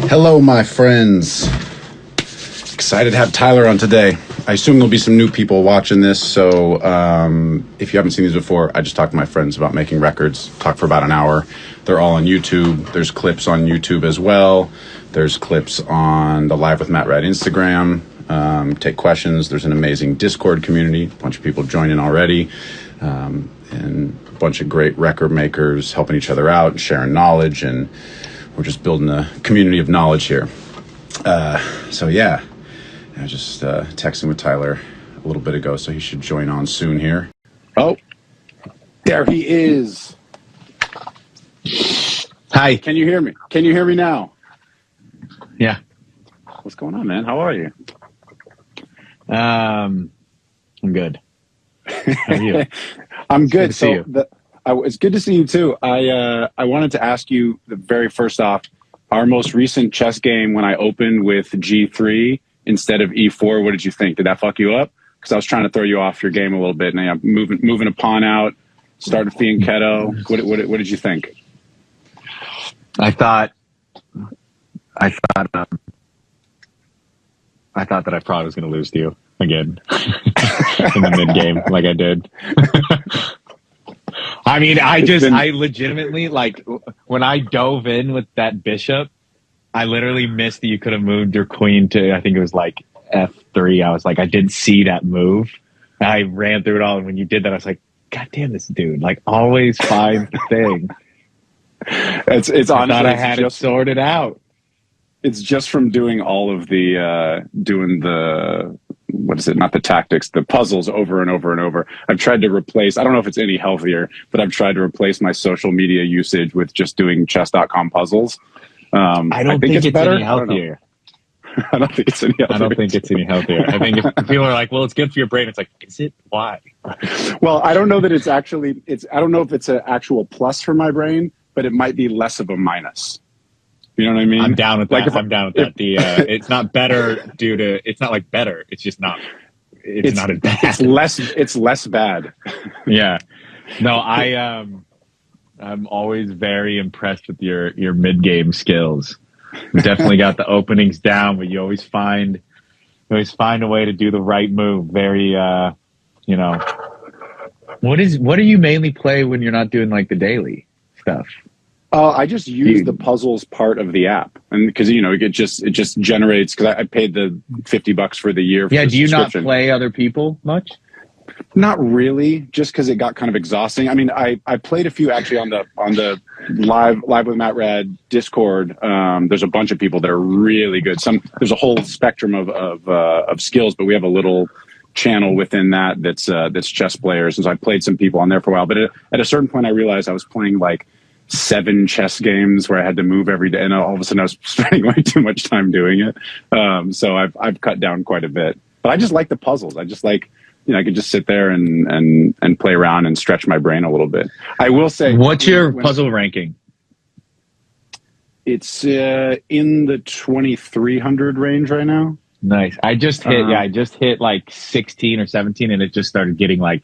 Hello, my friends. Excited to have Tyler on today. I assume there'll be some new people watching this, so if you haven't seen these before, I just talk to my friends about making records, talk for about an hour. They're all on YouTube. There's clips on YouTube as well. There's clips on the LiveWithMattRad Instagram. Take questions. There's an amazing Discord community, a bunch of people joining already, and a bunch of great record makers helping each other out and sharing knowledge, and we're just building a community of knowledge here. So yeah, I was just texting with Tyler a little bit ago, so he should join on soon here. Oh, there he is. Hi. Can you hear me? Can you hear me now? Yeah. What's going on, man? How are you? I'm good. How are you? I'm good. So it's good to see you too. I wanted to ask you the very first off, our most recent chess game when I opened with G3 instead of E4, what did you think? Did that fuck you up? Because I was trying to throw you off your game a little bit, and I'm moving a pawn out, started fianchetto. What did you think? I thought that I probably was going to lose to you again in the mid game, like I did. I mean, I legitimately, like, when I dove in with that bishop, I literally missed that you could have moved your queen to, I think it was like F3. I was like, I didn't see that move. I ran through it all, and when you did that, I was like, God damn, this dude, like, always finds the thing. It's honestly, I thought I had it sorted out. It's just from doing all of the what is it? Not the tactics, the puzzles over and over and over. I've tried to replace, I don't know if it's any healthier, but I've tried to replace my social media usage with just doing chess.com puzzles. I don't think it's better. Any healthier. I don't think it's any healthier. I don't think it's any healthier. I think if people are like, well, it's good for your brain. It's like, is it? Why? Well, I don't know that it's actually, I don't know if it's an actual plus for my brain, but it might be less of a minus. You know what I mean? I'm down with that. I'm down with that. It's not better due to, it's not like better. It's just not, it's not as bad. It's less bad. Yeah. No, I'm always very impressed with your mid-game skills. You definitely got the openings down, but you always find a way to do the right move. Very, what do you mainly play when you're not doing like the daily stuff? I just use the puzzles part of the app, and because it just generates. Because I paid the $50 for the year. Yeah, do you not play other people much? Not really, just because it got kind of exhausting. I mean, I played a few actually on the live with MattRad Discord. There's a bunch of people that are really good. There's a whole spectrum of skills, but we have a little channel within that's chess players, and so I played some people on there for a while. But at a certain point, I realized I was playing like 7 chess games where I had to move every day, and all of a sudden I was spending way too much time doing it. So I've cut down quite a bit. But I just like the puzzles. I just like, I could just sit there and play around and stretch my brain a little bit. I will say, what's your puzzle ranking? It's in the 2300 range right now. Nice. I just hit like 16 or 17, and it just started getting like,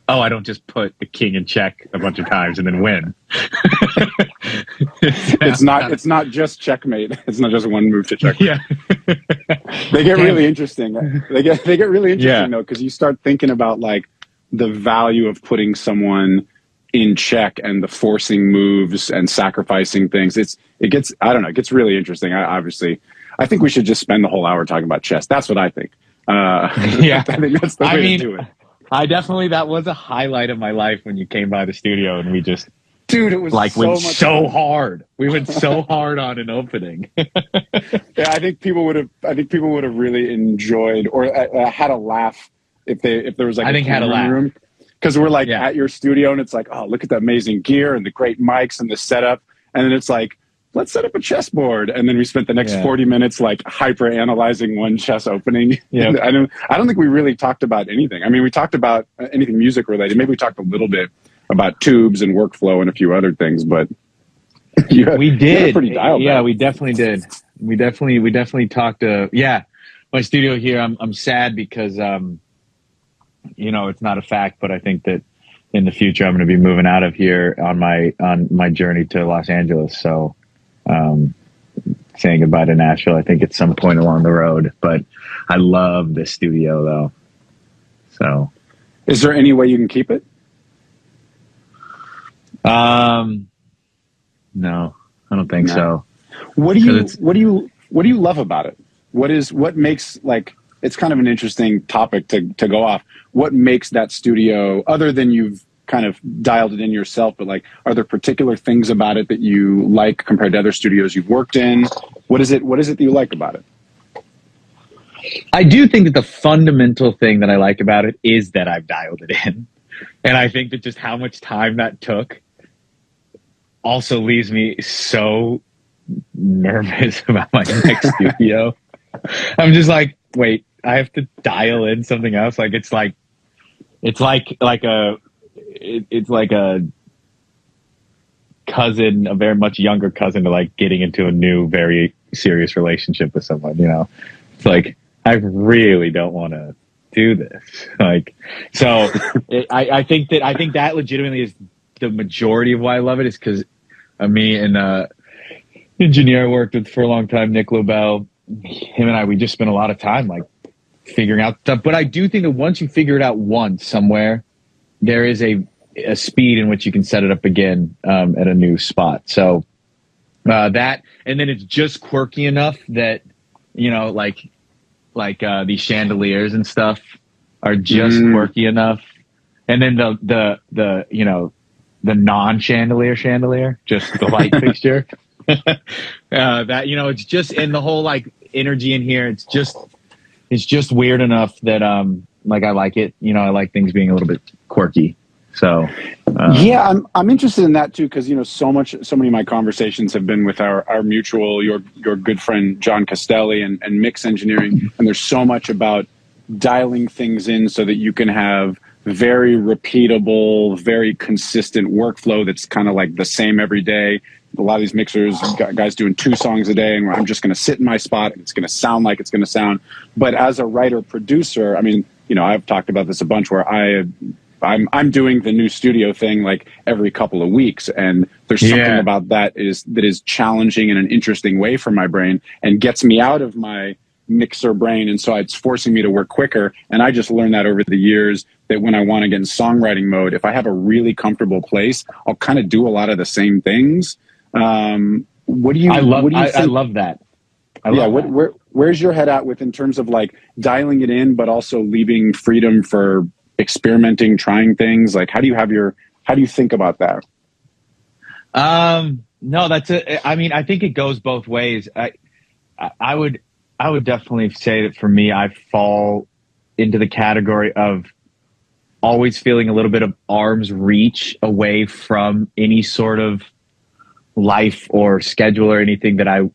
oh, I don't just put the king in check a bunch of times and then win. It's not just checkmate. It's not just one move to checkmate. Yeah. They get really interesting. They get really interesting though, because you start thinking about like the value of putting someone in check and the forcing moves and sacrificing things. It gets really interesting. I think we should just spend the whole hour talking about chess. That's what I think. Yeah. I think that's the way to do it. That was a highlight of my life when you came by the studio and we just, dude, it was like went so hard. We went so hard on an opening. Yeah, I think people would have really enjoyed or had a laugh if there was like a camera room, because we're like at your studio and it's like, oh, look at the amazing gear and the great mics and the setup, and then it's like, let's set up a chessboard, and then we spent the next 40 minutes like hyper analyzing one chess opening. Yeah, I don't think we really talked about anything. I mean, we talked about anything music related. Maybe we talked a little bit about tubes and workflow and a few other things, but we did. Pretty dialed yeah, back. We definitely did. We definitely talked. My studio here. I'm sad because it's not a fact, but I think that in the future I'm going to be moving out of here on my journey to Los Angeles. So saying goodbye to Nashville, I think, at some point along the road. But I love this studio, though. So, is there any way you can keep it? No, I don't think so. What do you love about it? What makes, like, it's kind of an interesting topic to go off. What makes that studio, other than you've kind of dialed it in yourself, but like, are there particular things about it that you like compared to other studios you've worked in? What is it that you like about it? I do think that the fundamental thing that I like about it is that I've dialed it in. And I think that just how much time that took also leaves me so nervous about my next studio. I'm just like, wait, I have to dial in something else. Like, it's like a cousin, a very much younger cousin, to like getting into a new, very serious relationship with someone, you know? It's like, I really don't want to do this. Like, so I think that legitimately is the majority of why I love it, is because me and engineer I worked with for a long time, Nick Lobel, him and I, we just spent a lot of time like figuring out stuff. But I do think that once you figure it out once somewhere, there is a speed in which you can set it up again at a new spot. So that, and then it's just quirky enough that, you know, like these chandeliers and stuff are just quirky enough. And then the you know, the non-chandelier, just the light fixture. That, you know, it's just, and the whole like energy in here, it's just weird enough that like I like it. You know, I like things being a little bit quirky. So yeah, I'm interested in that too, because, you know, so many of my conversations have been with our mutual, your good friend John Castelli and mix engineering, and there's so much about dialing things in so that you can have very repeatable, very consistent workflow that's kind of like the same every day. A lot of these mixers, guys doing 2 songs a day, and I'm just going to sit in my spot and it's going to sound like it's going to sound. But as a writer producer, I mean, you know, I've talked about this a bunch where I'm doing the new studio thing like every couple of weeks, and there's something about that is challenging in an interesting way for my brain and gets me out of my mixer brain, and so it's forcing me to work quicker. And I just learned that over the years, that when I want to get in songwriting mode, if I have a really comfortable place, I'll kind of do a lot of the same things. What do you? I love that. Where's your head at with, in terms of like dialing it in, but also leaving freedom for experimenting, trying things? Like, how do you think about that? No, I mean, I think it goes both ways. I would definitely say that for me, I fall into the category of always feeling a little bit of arm's reach away from any sort of life or schedule or anything that I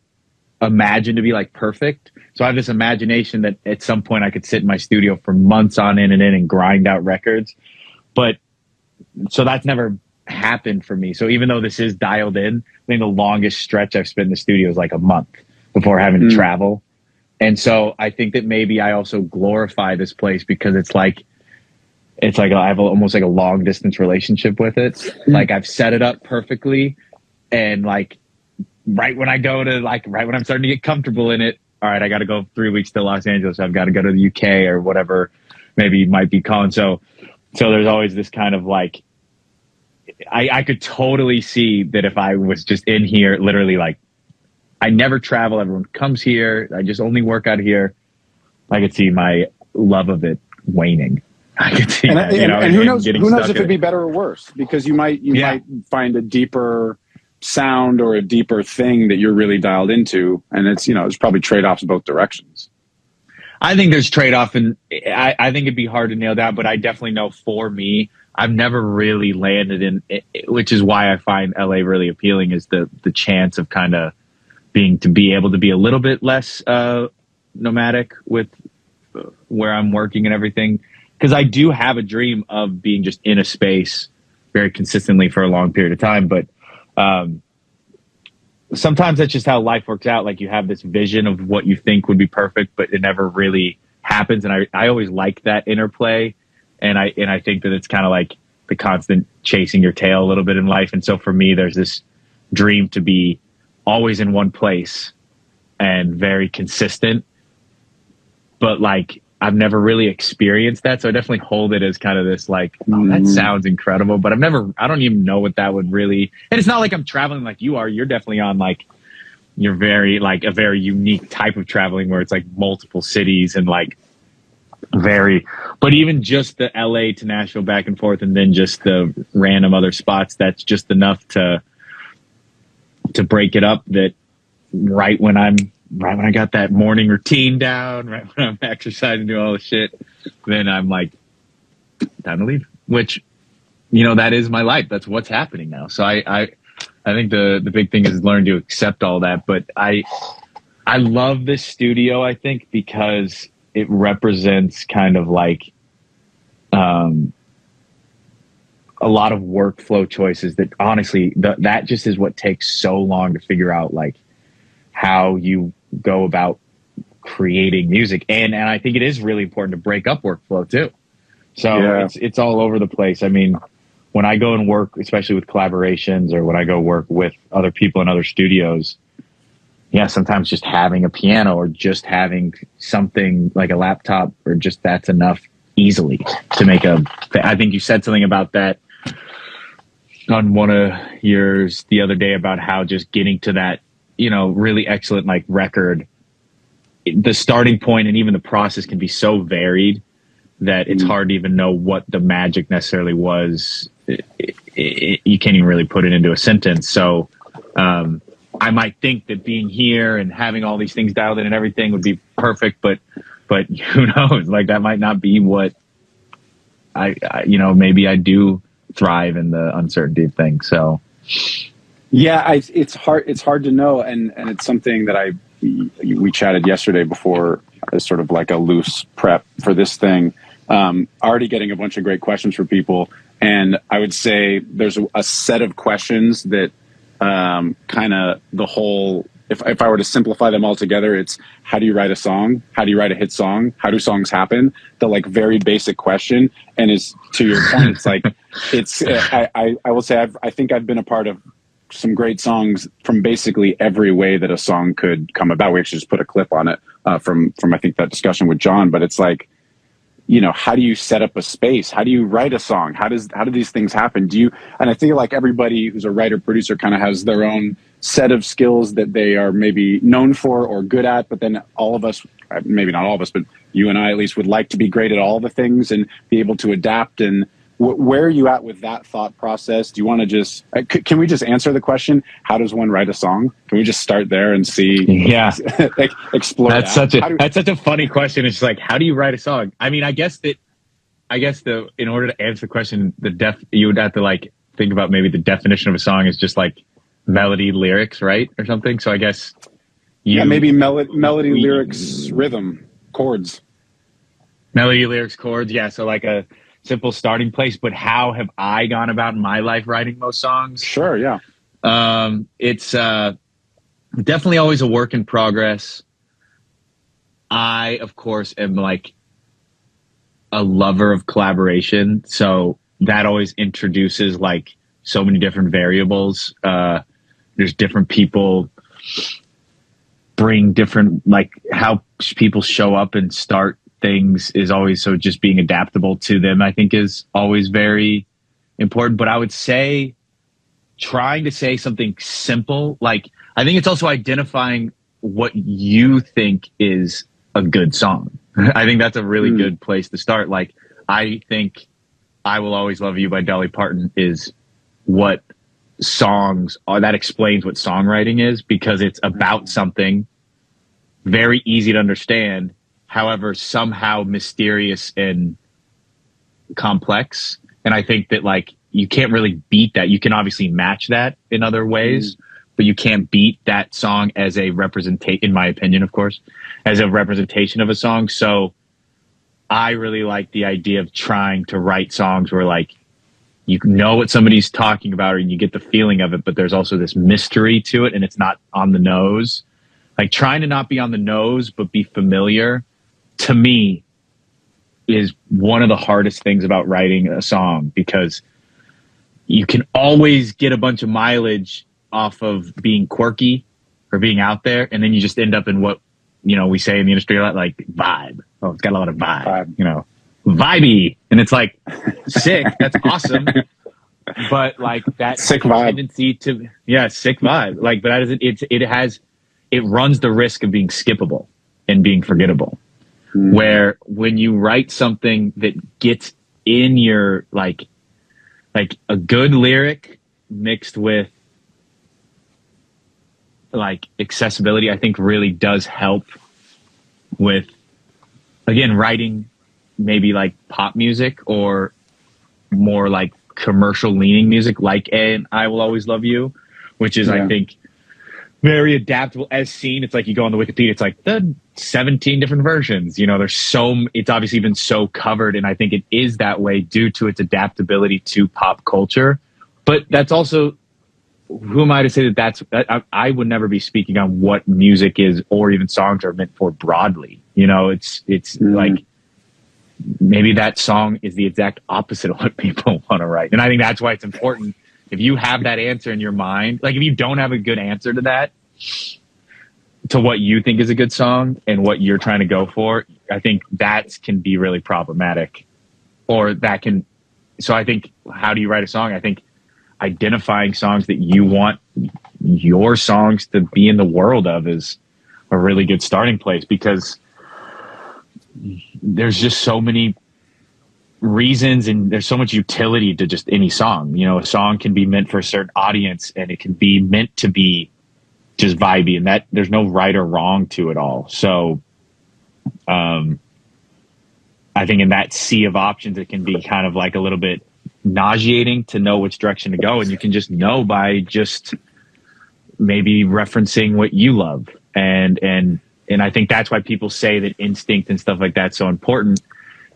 imagine to be like perfect. So I have this imagination that at some point I could sit in my studio for months on end and grind out records. But so that's never happened for me. So even though this is dialed in, I think the longest stretch I've spent in the studio is like a month before having to travel. And so I think that maybe I also glorify this place because it's like I have almost like a long distance relationship with it. Like, I've set it up perfectly, and like right when I'm starting to get comfortable in it, all right, I got to go 3 weeks to Los Angeles. I've got to go to the UK or whatever maybe might be calling. So there's always this kind of like, I could totally see that if I was just in here, literally, like, I never travel. Everyone comes here. I just only work out here. I could see my love of it waning. I could see that, you know, and who knows if it'd be better or worse, because you might find a deeper sound or a deeper thing that you're really dialed into. And it's, you know, there's probably trade-offs both directions. I think there's trade-off, and I think it'd be hard to nail down, but I definitely know for me, I've never really landed in, which is why I find LA really appealing, is the chance of kind of to be able to be a little bit less nomadic with where I'm working and everything. Because I do have a dream of being just in a space very consistently for a long period of time. But sometimes that's just how life works out. Like, you have this vision of what you think would be perfect, but it never really happens. And I always like that interplay. And I think that it's kind of like the constant chasing your tail a little bit in life. And so for me, there's this dream to be always in one place and very consistent. But like, I've never really experienced that. So I definitely hold it as kind of this like, oh, that sounds incredible. But I don't even know what that would really, and it's not like I'm traveling like you are. You're definitely on like, you're very like a very unique type of traveling where it's like multiple cities and like but even just the LA to Nashville back and forth and then just the random other spots, that's just enough to break it up that right when I got that morning routine down, right when I'm exercising, doing all the shit, then I'm like, time to leave. Which, you know, that is my life. That's what's happening now. So I think the big thing is learn to accept all that. But I love this studio, I think, because it represents kind of like a lot of workflow choices that honestly, that just is what takes so long to figure out, like how you go about creating music. And I think it is really important to break up workflow too. So it's all over the place. I mean, when I go and work, especially with collaborations or when I go work with other people in other studios, sometimes just having a piano or just having something like a laptop or just that's enough easily to make I think you said something about that on one of yours the other day about how just getting to that, you know, really excellent like record, the starting point and even the process can be so varied that it's hard to even know what the magic necessarily was. You can't even really put it into a sentence. So I might think that being here and having all these things dialed in and everything would be perfect, but who knows? Like that might not be what I you know, maybe I do thrive in the uncertainty of things. So yeah, it's hard to know, and it's something that we chatted yesterday before as sort of like a loose prep for this thing. Already getting a bunch of great questions for people, and I would say there's a set of questions that kind of the whole, if I were to simplify them all together, it's how do you write a song? How do you write a hit song? How do songs happen? The like very basic question. And is to your point, it's like, I will say, I think I've been a part of some great songs from basically every way that a song could come about. We actually just put a clip on it from I think that discussion with John, but it's like, you know, how do you set up a space? How do you write a song? How do these things happen? And I feel like everybody who's a writer producer kind of has their own set of skills that they are maybe known for or good at, but then all of us, maybe not all of us, but you and I at least would like to be great at all the things and be able to adapt. And where are you at with that thought process? Do you want to just, can we just answer the question, how does one write a song? Can we just start there and see, explore that's that? That's such a funny question. It's like, how do you write a song? I mean, I guess in order to answer the question, you would have to like think about maybe the definition of a song is just like melody, lyrics, right? Or something. So I guess maybe melody, lyrics, rhythm, chords. Melody, lyrics, chords. Yeah. So like a simple starting place, but how have I gone about in my life writing most songs? Sure, yeah. It's definitely always a work in progress. I, of course, am like a lover of collaboration, so that always introduces like so many different variables. There's different people bring different, like how people show up and start things is always, so just being adaptable to them, I think, is always very important. But I would say trying to say something simple, like I think it's also identifying what you think is a good song. I think that's a really good place to start. Like, I think I Will Always Love You by Dolly Parton is what songs are, that explains what songwriting is, because it's about something very easy to understand, however, somehow mysterious and complex. And I think that like, you can't really beat that. You can obviously match that in other ways, but you can't beat that song as a representation, in my opinion, of course, as a representation of a song. So I really like the idea of trying to write songs where like, you know what somebody's talking about and you get the feeling of it, but there's also this mystery to it and it's not on the nose. Like trying to not be on the nose, but be familiar, to me, is one of the hardest things about writing a song, because you can always get a bunch of mileage off of being quirky or being out there, and then you just end up in what, you know, we say in the industry a lot, like vibe. Oh, it's got a lot of vibe. You know, vibey. And it's like, sick. That's awesome. But like that sick vibe. Tendency to, sick vibe. Like, but that is, it runs the risk of being skippable and being forgettable. Where when you write something that gets in your, like a good lyric mixed with like accessibility, I think really does help with, again, writing maybe like pop music or more like commercial leaning music, like and I Will Always Love You, which is I think very adaptable as seen. It's like you go on the Wikipedia, it's like the 17 different versions, you know, it's obviously been so covered, and I think it is that way due to its adaptability to pop culture. But that's also, who am I to say I would never be speaking on what music is or even songs are meant for broadly. You know, it's like maybe that song is the exact opposite of what people want to write. And I think that's why it's important. If you have that answer in your mind, like if you don't have a good answer to that, to what you think is a good song and what you're trying to go for, I think that can be really problematic. Or that can, so I think, how do you write a song? I think identifying songs that you want your songs to be in the world of is a really good starting place, because there's just so many reasons and there's so much utility to just any song. You know, a song can be meant for a certain audience and it can be meant to be just vibey, and that there's no right or wrong to it all. So I think in that sea of options, it can be kind of like a little bit nauseating to know which direction to go, and you can just know by just maybe referencing what you love. And I think that's why people say that instinct and stuff like that's so important,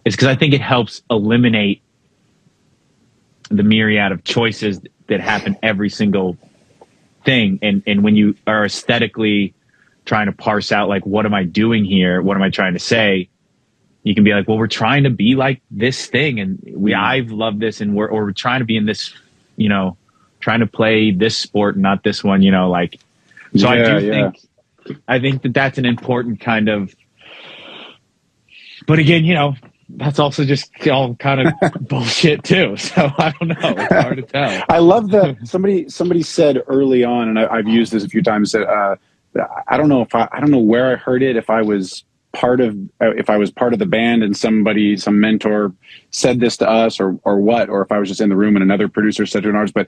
is because I think it helps eliminate the myriad of choices that happen every single thing. And when you are aesthetically trying to parse out, like, what am I doing here? What am I trying to say? You can be like, well, we're trying to be like this thing, and I've loved this, and we're trying to be in this, you know, trying to play this sport, not this one, you know, like. So I think that that's an important kind of. But again, you know, that's also just all kind of bullshit too. So I don't know. It's hard to tell. I love that somebody said early on, and I've used this a few times. That I don't know where I heard it. If I was part of the band and some mentor said this to us, or what, or if I was just in the room and another producer said to an artist. But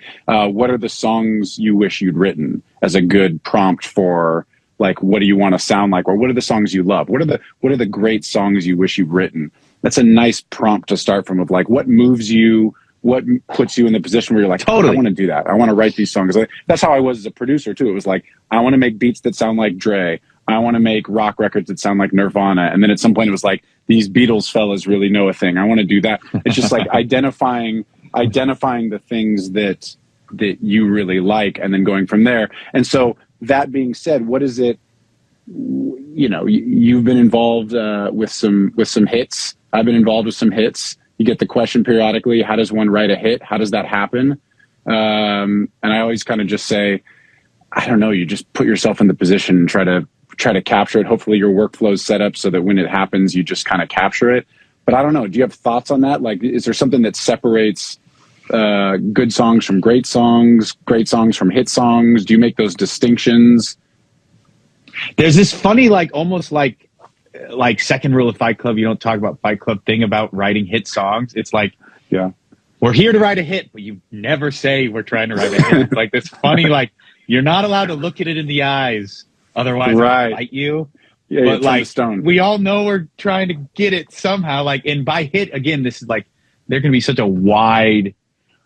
what are the songs you wish you'd written, as a good prompt for, like, what do you want to sound like, or what are the songs you love? What are the great songs you wish you'd written? That's a nice prompt to start from, of like, what moves you, what puts you in the position where you're like, totally, I want to do that. I want to write these songs. That's how I was as a producer too. It was like, I want to make beats that sound like Dre. I want to make rock records that sound like Nirvana. And then at some point it was like, these Beatles fellas really know a thing. I want to do that. It's just like identifying the things that you really like, and then going from there. And so, that being said, what is it, you know, you've been involved with some hits. I've been involved with some hits. You get the question periodically, how does one write a hit? How does that happen? And I always kind of just say, I don't know, you just put yourself in the position and try to capture it. Hopefully your workflow's set up so that when it happens, you just kind of capture it. But I don't know, do you have thoughts on that? Like, is there something that separates good songs from great songs from hit songs? Do you make those distinctions? There's this funny, like, almost like second rule of Fight Club, you don't talk about Fight Club thing about writing hit songs. It's like, we're here to write a hit, but you never say we're trying to write a hit. It's like this funny, like, you're not allowed to look at it in the eyes, otherwise I'll fight you. But like, we all know we're trying to get it somehow. Like, and by hit, again, this is like, there can be such a wide,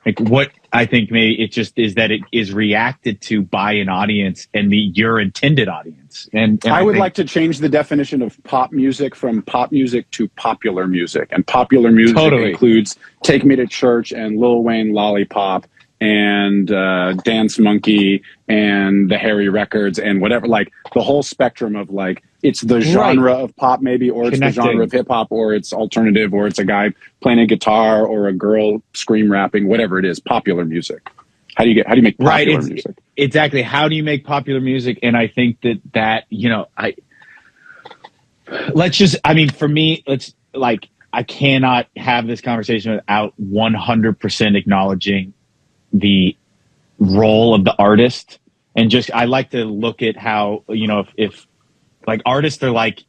like, what I think maybe it just is that it is reacted to by an audience and your intended audience. And I would like to change the definition of pop music from pop music to popular music. And popular music includes Take Me to Church and Lil Wayne Lollipop and Dance Monkey and the Harry Records and whatever, like the whole spectrum of, like, it's the genre of pop maybe, or it's the genre of hip hop, or it's alternative, or it's a guy playing a guitar or a girl scream rapping, whatever it is, popular music. How do you make popular music? exactly. How do you make popular music? And I think that I mean, for me, I cannot have this conversation without 100% acknowledging the role of the artist. And just, I like to look at how, if like artists are like,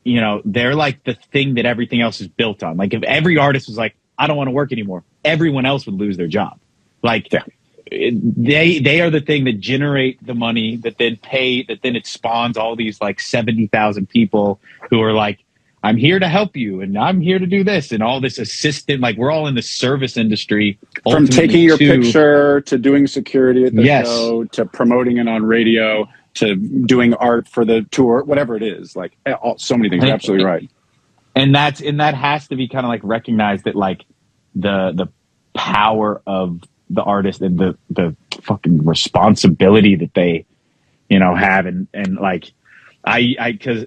they're like the thing that everything else is built on. Like if every artist was like, I don't want to work anymore, everyone else would lose their job. Like they are the thing that generate the money that then it spawns all these like 70,000 people who are like, I'm here to help you and I'm here to do this and all this assistant. Like we're all in the service industry. From taking your picture to doing security at the show to promoting it on radio to doing art for the tour, whatever it is. Like so many things. You're absolutely right. And that has to be kind of like recognized, that like the power of the artist and the fucking responsibility that they, have. And like cause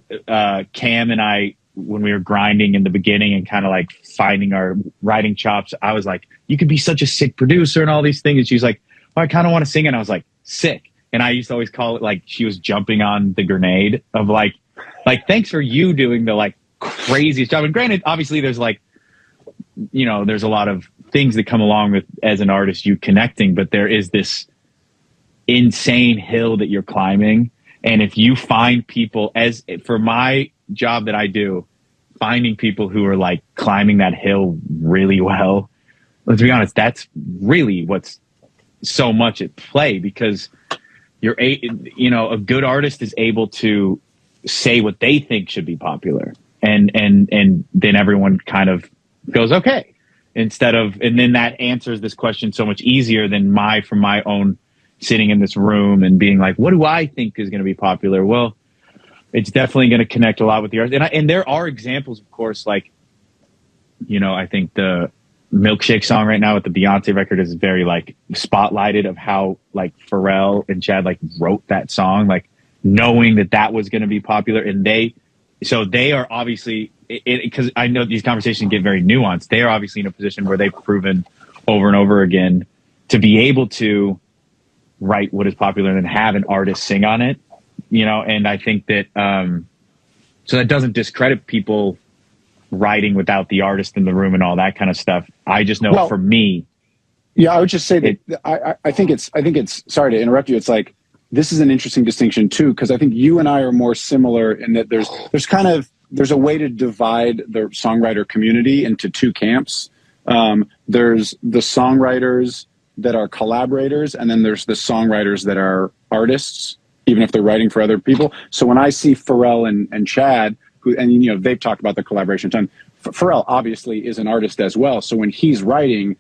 Cam and I, when we were grinding in the beginning and kind of like finding our writing chops, I was like, you could be such a sick producer and all these things. And she's like, well, I kind of want to sing. And I was like, sick. And I used to always call it like she was jumping on the grenade of like, thanks for you doing the like craziest job. And granted, obviously there's like, there's a lot of things that come along with, as an artist, you connecting, but there is this insane hill that you're climbing. And if you find people, as for my job that I do, finding people who are like climbing that hill really well, let's be honest, that's really what's so much at play, because a good artist is able to say what they think should be popular, and then everyone kind of goes okay, and then that answers this question so much easier than from my own sitting in this room and being like, what do I think is going to be popular? Well, it's definitely going to connect a lot with the artist. And there are examples, of course, like, I think the Milkshake song right now with the Beyonce record is very like spotlighted of how like Pharrell and Chad like wrote that song, like knowing that was going to be popular. And they are obviously, because I know these conversations get very nuanced, they are obviously in a position where they've proven over and over again to be able to write what is popular and have an artist sing on it, and I think that, so that doesn't discredit people writing without the artist in the room and all that kind of stuff. I just know for me. Yeah, I would just say that I think it's, sorry to interrupt you. It's like, this is an interesting distinction too, because I think you and I are more similar in that there's a way to divide the songwriter community into two camps. There's the songwriters that are collaborators, and then there's the songwriters that are artists, even if they're writing for other people. So when I see Pharrell and Chad, they've talked about the collaboration a ton. Pharrell obviously is an artist as well. So when he's writing,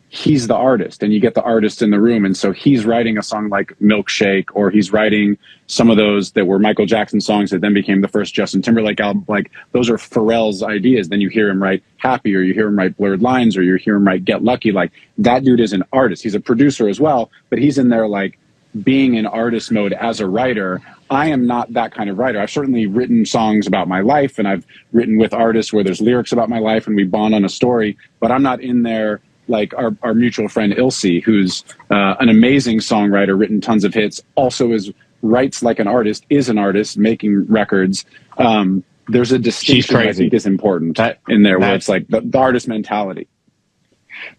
he's the artist, and you get the artist in the room. And so he's writing a song like Milkshake, or he's writing some of those that were Michael Jackson songs that then became the first Justin Timberlake album. Like those are Pharrell's ideas. Then you hear him write Happy, or you hear him write Blurred Lines, or you hear him write Get Lucky. Like that dude is an artist. He's a producer as well, but he's in there like being in artist mode as a writer. I am not that kind of writer. I've certainly written songs about my life, and I've written with artists where there's lyrics about my life and we bond on a story, but I'm not in there like our mutual friend Ilse, who's an amazing songwriter, written tons of hits, also writes like an artist, is an artist making records. There's a distinction I think is important in there, where it's like the artist mentality.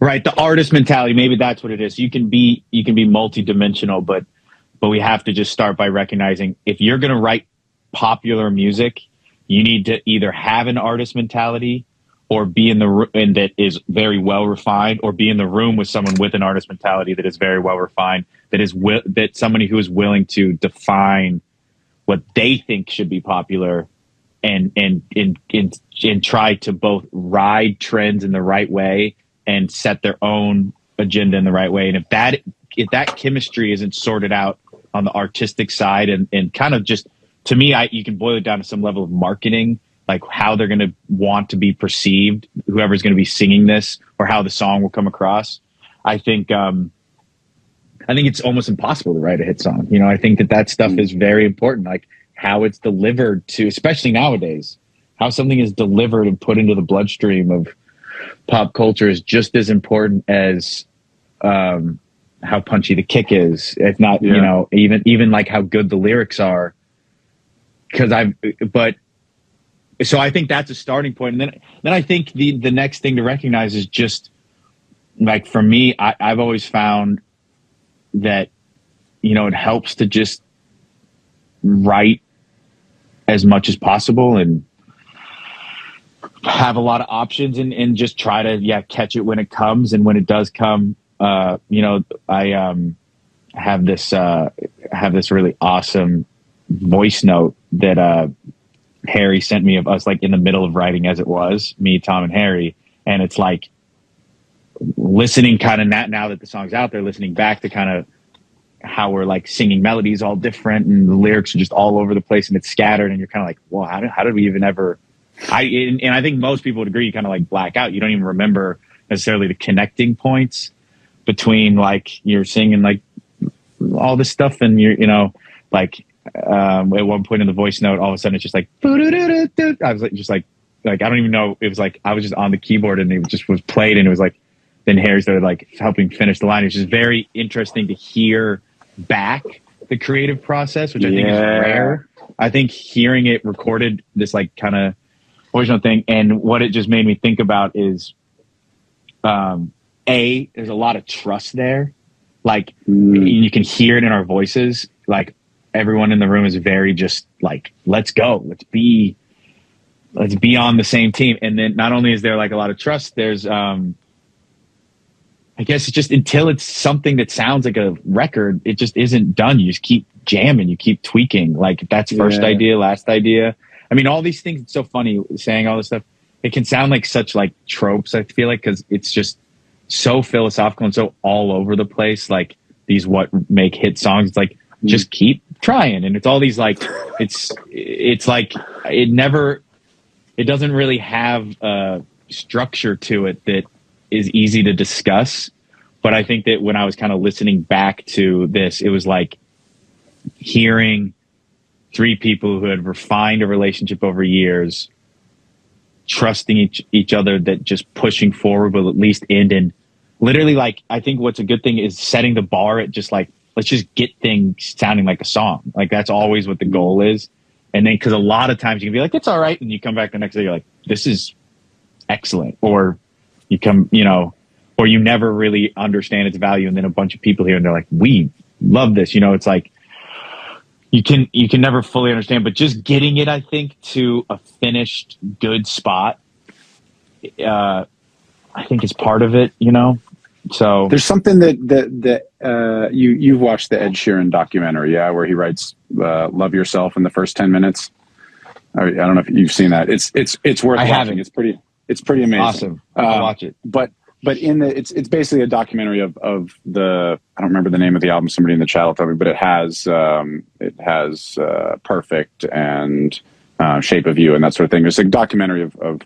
Right, the artist mentality. Maybe that's what it is. You can be multidimensional, but we have to just start by recognizing, if you're going to write popular music, you need to either have an artist mentality, or be in the room and that is very well refined, or be in the room with someone with an artist mentality that is very well refined, that somebody who is willing to define what they think should be popular, and try to both ride trends in the right way and set their own agenda in the right way. And if that chemistry isn't sorted out on the artistic side, and kind of just, to me, you can boil it down to some level of marketing, like how they're going to want to be perceived, whoever's going to be singing this, or how the song will come across. I think it's almost impossible to write a hit song. I think that stuff is very important, like how it's delivered to, especially nowadays, how something is delivered and put into the bloodstream of pop culture is just as important as how punchy the kick is, if not, Yeah. you know, even like how good the lyrics are. So I think that's a starting point. And then I think the next thing to recognize is just like, for me, I've always found that, you know, it helps to just write as much as possible and have a lot of options and just try to, catch it when it comes. And when it does come, you know, I have this really awesome voice note that Harry sent me of us like in the middle of writing As It Was, me, Tom, and Harry. And it's like listening kind of now that the song's out there, listening back to kind of how we're like singing melodies all different and the lyrics are just all over the place and it's scattered and you're kind of like, well, how did we even ever, and I think most people would agree, you kind of like black out. You don't even remember necessarily the connecting points between like you're singing like all this stuff and you're, you know, like at one point in the voice note, all of a sudden it's just like, I was like, just like I don't even know. It was like, I was just on the keyboard and it just was played and it was like, then Harry started like helping finish the line. It's just very interesting to hear back the creative process, which I think is rare. I think hearing it recorded, this like kind of original thing, and what it just made me think about is, there's a lot of trust there. Like you can hear it in our voices. Like everyone in the room is very just like, let's go, let's be on the same team. And then not only is there like a lot of trust, there's I guess it's just until it's something that sounds like a record, it just isn't done. You just keep jamming, you keep tweaking. Like that's first idea, last idea. I mean, all these things, it's so funny saying all this stuff. It can sound like such like tropes, I feel like, because it's just so philosophical and so all over the place. Like these what make hit songs. It's like, just keep trying. And it's all these like, it's like, it doesn't really have a structure to it that is easy to discuss. But I think that when I was kind of listening back to this, it was like hearing three people who had refined a relationship over years, trusting each other, that just pushing forward will at least end in literally like, I think what's a good thing is setting the bar at just like, let's just get things sounding like a song. Like that's always what the goal is. And then, cause a lot of times you can be like, it's all right. And you come back the next day, you're like, this is excellent. Or you come, you know, or you never really understand its value. And then a bunch of people here and they're like, we love this. You know, it's like, you can never fully understand, but just getting it, I think, to a finished good spot, I think is part of it, you know? So there's something that you've watched the Ed Sheeran documentary, where he writes "Love Yourself" in the first 10 minutes. I don't know if you've seen that. It's worth watching. Haven't. It's pretty amazing. Awesome. I'll watch it. But it's basically a documentary of the, I don't remember the name of the album. Somebody in the chat will tell me, but it has Perfect and Shape of You and that sort of thing. It's a documentary of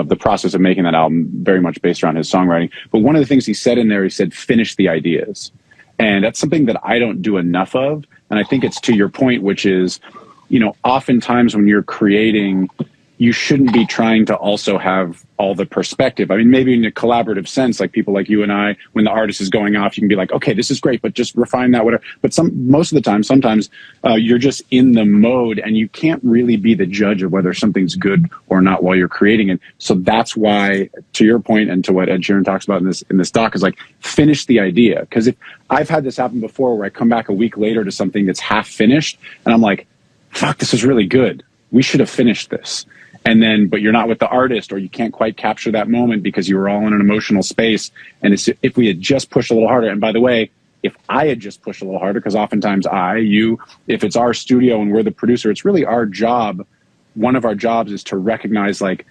the process of making that album, very much based around his songwriting. But one of the things he said in there, he said, finish the ideas. And that's something that I don't do enough of. And I think it's to your point, which is, you know, oftentimes when you're creating, you shouldn't be trying to also have all the perspective. I mean, maybe in a collaborative sense, like people like you and I, when the artist is going off, you can be like, okay, this is great, but just refine that, whatever. But most of the time, sometimes you're just in the mode and you can't really be the judge of whether something's good or not while you're creating it. So that's why, to your point and to what Ed Sheeran talks about in this doc, is like, finish the idea. Because if I've had this happen before where I come back a week later to something that's half finished and I'm like, fuck, this is really good. We should have finished this. And then, but you're not with the artist, or you can't quite capture that moment because you were all in an emotional space. And if we had just pushed a little harder, and by the way, if I had just pushed a little harder, because oftentimes if it's our studio and we're the producer, it's really our job. One of our jobs is to recognize, like,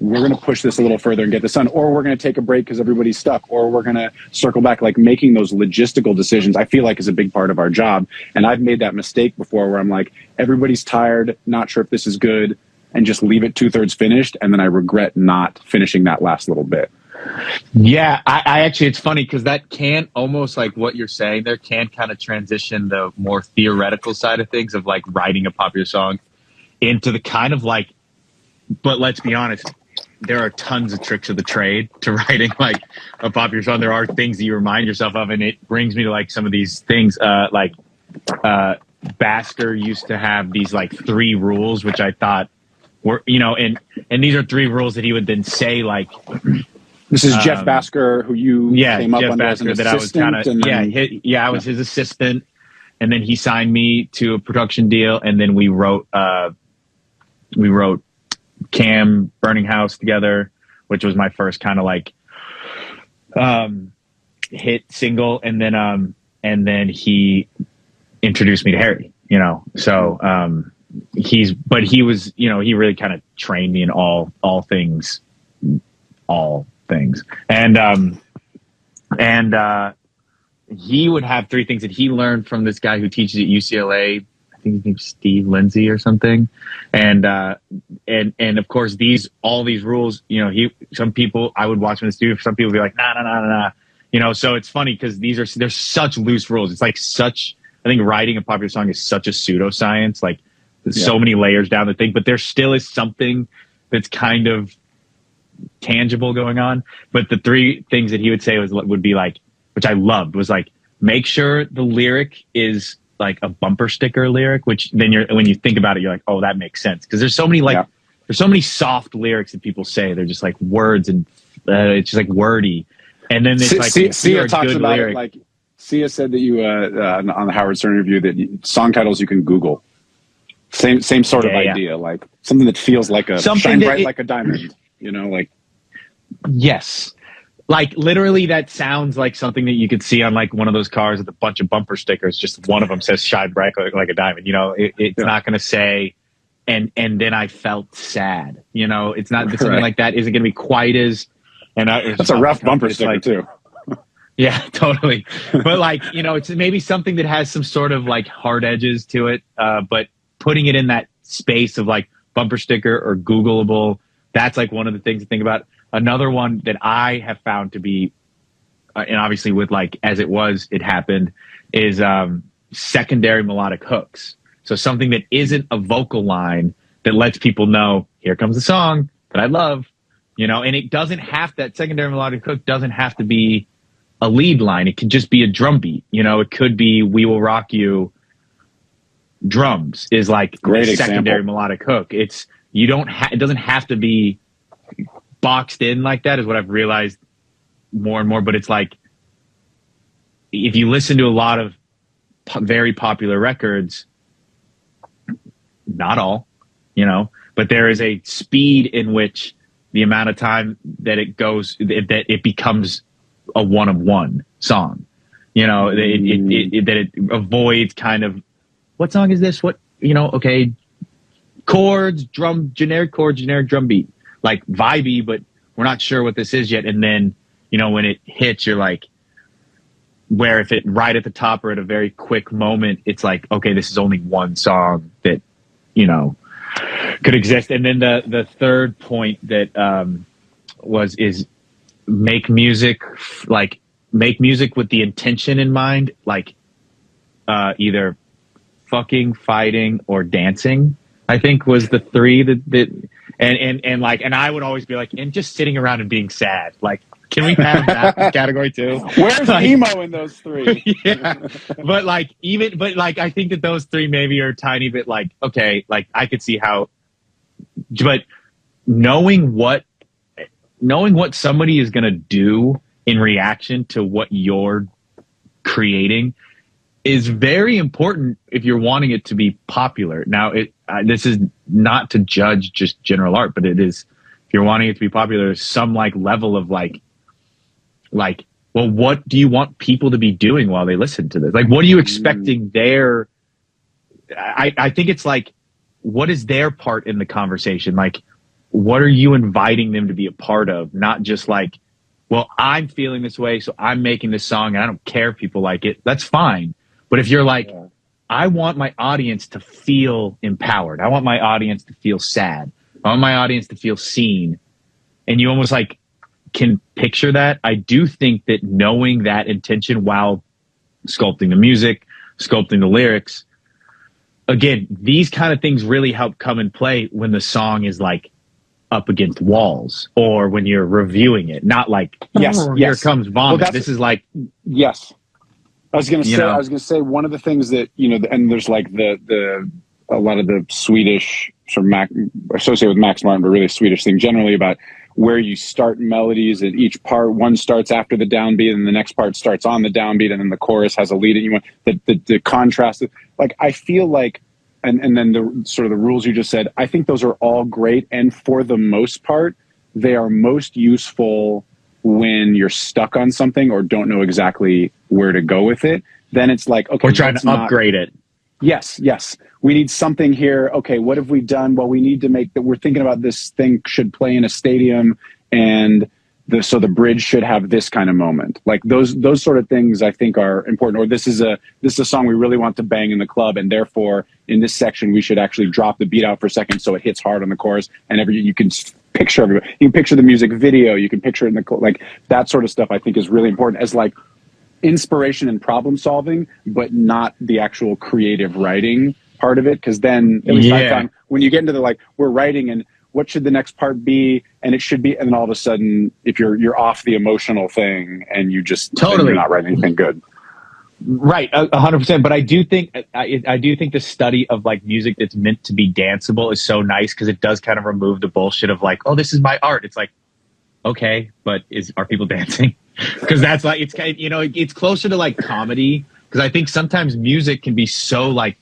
we're going to push this a little further and get this done, or we're going to take a break because everybody's stuck, or we're going to circle back. Like, making those logistical decisions, I feel like, is a big part of our job. And I've made that mistake before where I'm like, everybody's tired, not sure if this is good, and just leave it 2/3 finished, and then I regret not finishing that last little bit. Yeah, I actually, it's funny because that can almost, like what you're saying there, can kind of transition the more theoretical side of things of like writing a popular song into the kind of like, but let's be honest, there are tons of tricks of the trade to writing like a popular song. There are things that you remind yourself of, and it brings me to like some of these things. Basker used to have these like 3 rules, which I thought were, and these are 3 rules that he would then say like. This is Jeff Basker, who you came up Jeff under as an assistant. I was his assistant, and then he signed me to a production deal, and then we wrote Cam Burning House together, which was my first kind of like hit single, and then he introduced me to Harry, so he was, he really kind of trained me in all things, and he would have 3 things that he learned from this guy who teaches at UCLA. I think his name's Steve Lindsay or something. And of course all these rules, some people I would watch in the studio, some people would be like, nah. So it's funny because they're such loose rules. It's like I think writing a popular song is such a pseudoscience, like there's so many layers down the thing, but there still is something that's kind of tangible going on. But the 3 things that he would say would be like, which I loved, was like, make sure the lyric is like a bumper sticker lyric, which then when you think about it, you're like, oh, that makes sense. Because there's so many there's so many soft lyrics that people say. They're just like words, and it's just like wordy. And then it's like Sia talks about lyric. It like Sia said that you on the Howard Stern interview that song titles you can Google. Same sort of idea, like something that feels like shine bright like a diamond. Like yes. Like literally that sounds like something that you could see on like one of those cars with a bunch of bumper stickers. Just one of them says shine bright like a diamond. It's not going to say, and then I felt sad. It's not something like that isn't going to be quite as, that's a rough bumper sticker too. Yeah, totally. But like, it's maybe something that has some sort of like hard edges to it. But putting it in that space of like bumper sticker or Googleable, that's like one of the things to think about. Another one that I have found to be, and obviously with like As It Happened, is secondary melodic hooks. So something that isn't a vocal line that lets people know, here comes the song that I love, and it doesn't have, that secondary melodic hook doesn't have to be a lead line. It can just be a drum beat. It could be We Will Rock You. Drums is like great secondary example. Melodic hook. It doesn't have to be boxed in like that, is what I've realized more and more. But it's like, if you listen to a lot of very popular records, not all, but there is a speed in which the amount of time that it goes, that it becomes a one-of-one song, that it avoids kind of, what song is this? What, okay, chords, generic chords, generic drum beat. Like vibey, but we're not sure what this is yet. And then, when it hits, you're like, where if it right at the top or at a very quick moment, it's like, okay, this is only one song that, could exist. And then the third point that is make music with the intention in mind, like either fucking, fighting, or dancing, I think was the 3 that and I would always be like, and just sitting around and being sad. Like, can we have that category too? Where's emo in those 3? Yeah. But I think that those 3 maybe are a tiny bit like, okay, like I could see how, but knowing what somebody is going to do in reaction to what you're creating is very important if you're wanting it to be popular. Now, this is not to judge just general art, but it is, if you're wanting it to be popular, some like level of like, well, what do you want people to be doing while they listen to this? Like, what are you expecting I think it's like, what is their part in the conversation? Like, what are you inviting them to be a part of? Not just like, well, I'm feeling this way, so I'm making this song and I don't care if people like it. That's fine. But if you're like, I want my audience to feel empowered. I want my audience to feel sad. I want my audience to feel seen. And you almost like can picture that. I do think that knowing that intention while sculpting the music, sculpting the lyrics, again, these kind of things really help come and play when the song is like up against walls, or when you're reviewing it, not like, Yes, oh, yes. here comes vomit. Well, this is like, yes. I was gonna You say. know. I was gonna say one of the things that and there's like the a lot of the Swedish sort of associated with Max Martin, but really Swedish thing generally about where you start melodies at each part. One starts after the downbeat, and the next part starts on the downbeat, and then the chorus has a lead. And you want the contrast. Like I feel like, and then the sort of the rules you just said. I think those are all great, and for the most part, they are most useful when you're stuck on something or don't know exactly where to go with it. Then it's like, okay, we're trying to upgrade it. Yes. We need something here. Okay, what have we done? Well, we need to make that. We're thinking about this thing should play in a stadium, and so the bridge should have this kind of moment. Like those sort of things, I think are important. Or this is a song we really want to bang in the club, and therefore in this section we should actually drop the beat out for a second so it hits hard on the chorus, and you can picture everybody. You can picture the music video. You can picture it in the like that sort of stuff. I think is really important as like inspiration and problem solving, but not the actual creative writing part of it. Because then, at least I found when you get into the like, we're writing and what should the next part be, and it should be, and then all of a sudden, if you're off the emotional thing and you just you're not writing anything good. Right, 100%. But I do think the study of like music that's meant to be danceable is so nice because it does kind of remove the bullshit of like, oh, this is my art. It's like, okay, but are people dancing? Because that's like it's kind of, it's closer to like comedy. Because I think sometimes music can be so like.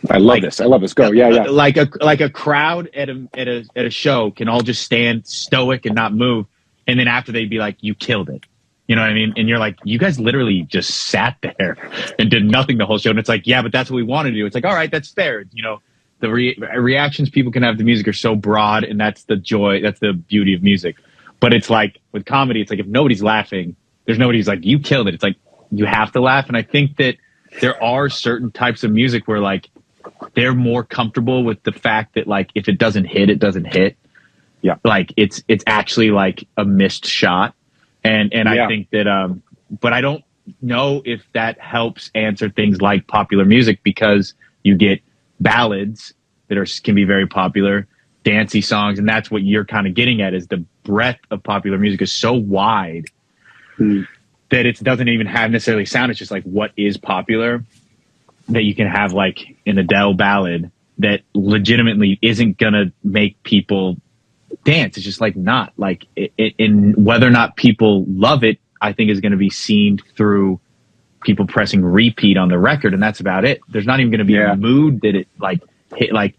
I love this. Go, yeah. Like a crowd at a show can all just stand stoic and not move, and then after they'd be like, "You killed it." You know what I mean? And you're like, you guys literally just sat there and did nothing the whole show. And it's like, yeah, but that's what we want to do. It's like, all right, that's fair. The reactions people can have to music are so broad, and that's the joy, that's the beauty of music. But it's like with comedy, it's like if nobody's laughing, there's nobody who's like, you killed it. It's like you have to laugh. And I think that there are certain types of music where like they're more comfortable with the fact that like if it doesn't hit, it doesn't hit. Yeah. Like it's actually like a missed shot. And I think that, but I don't know if that helps answer things like popular music, because you get ballads that can be very popular, dancey songs, and that's what you're kind of getting at, is the breadth of popular music is so wide that it doesn't even have necessarily sound. It's just like what is popular, that you can have like an Adele ballad that legitimately isn't gonna make people dance. It's just like not like in whether or not people love it, I think is going to be seen through people pressing repeat on the record, and that's about it. There's not even going to be a mood that it like hit. Like,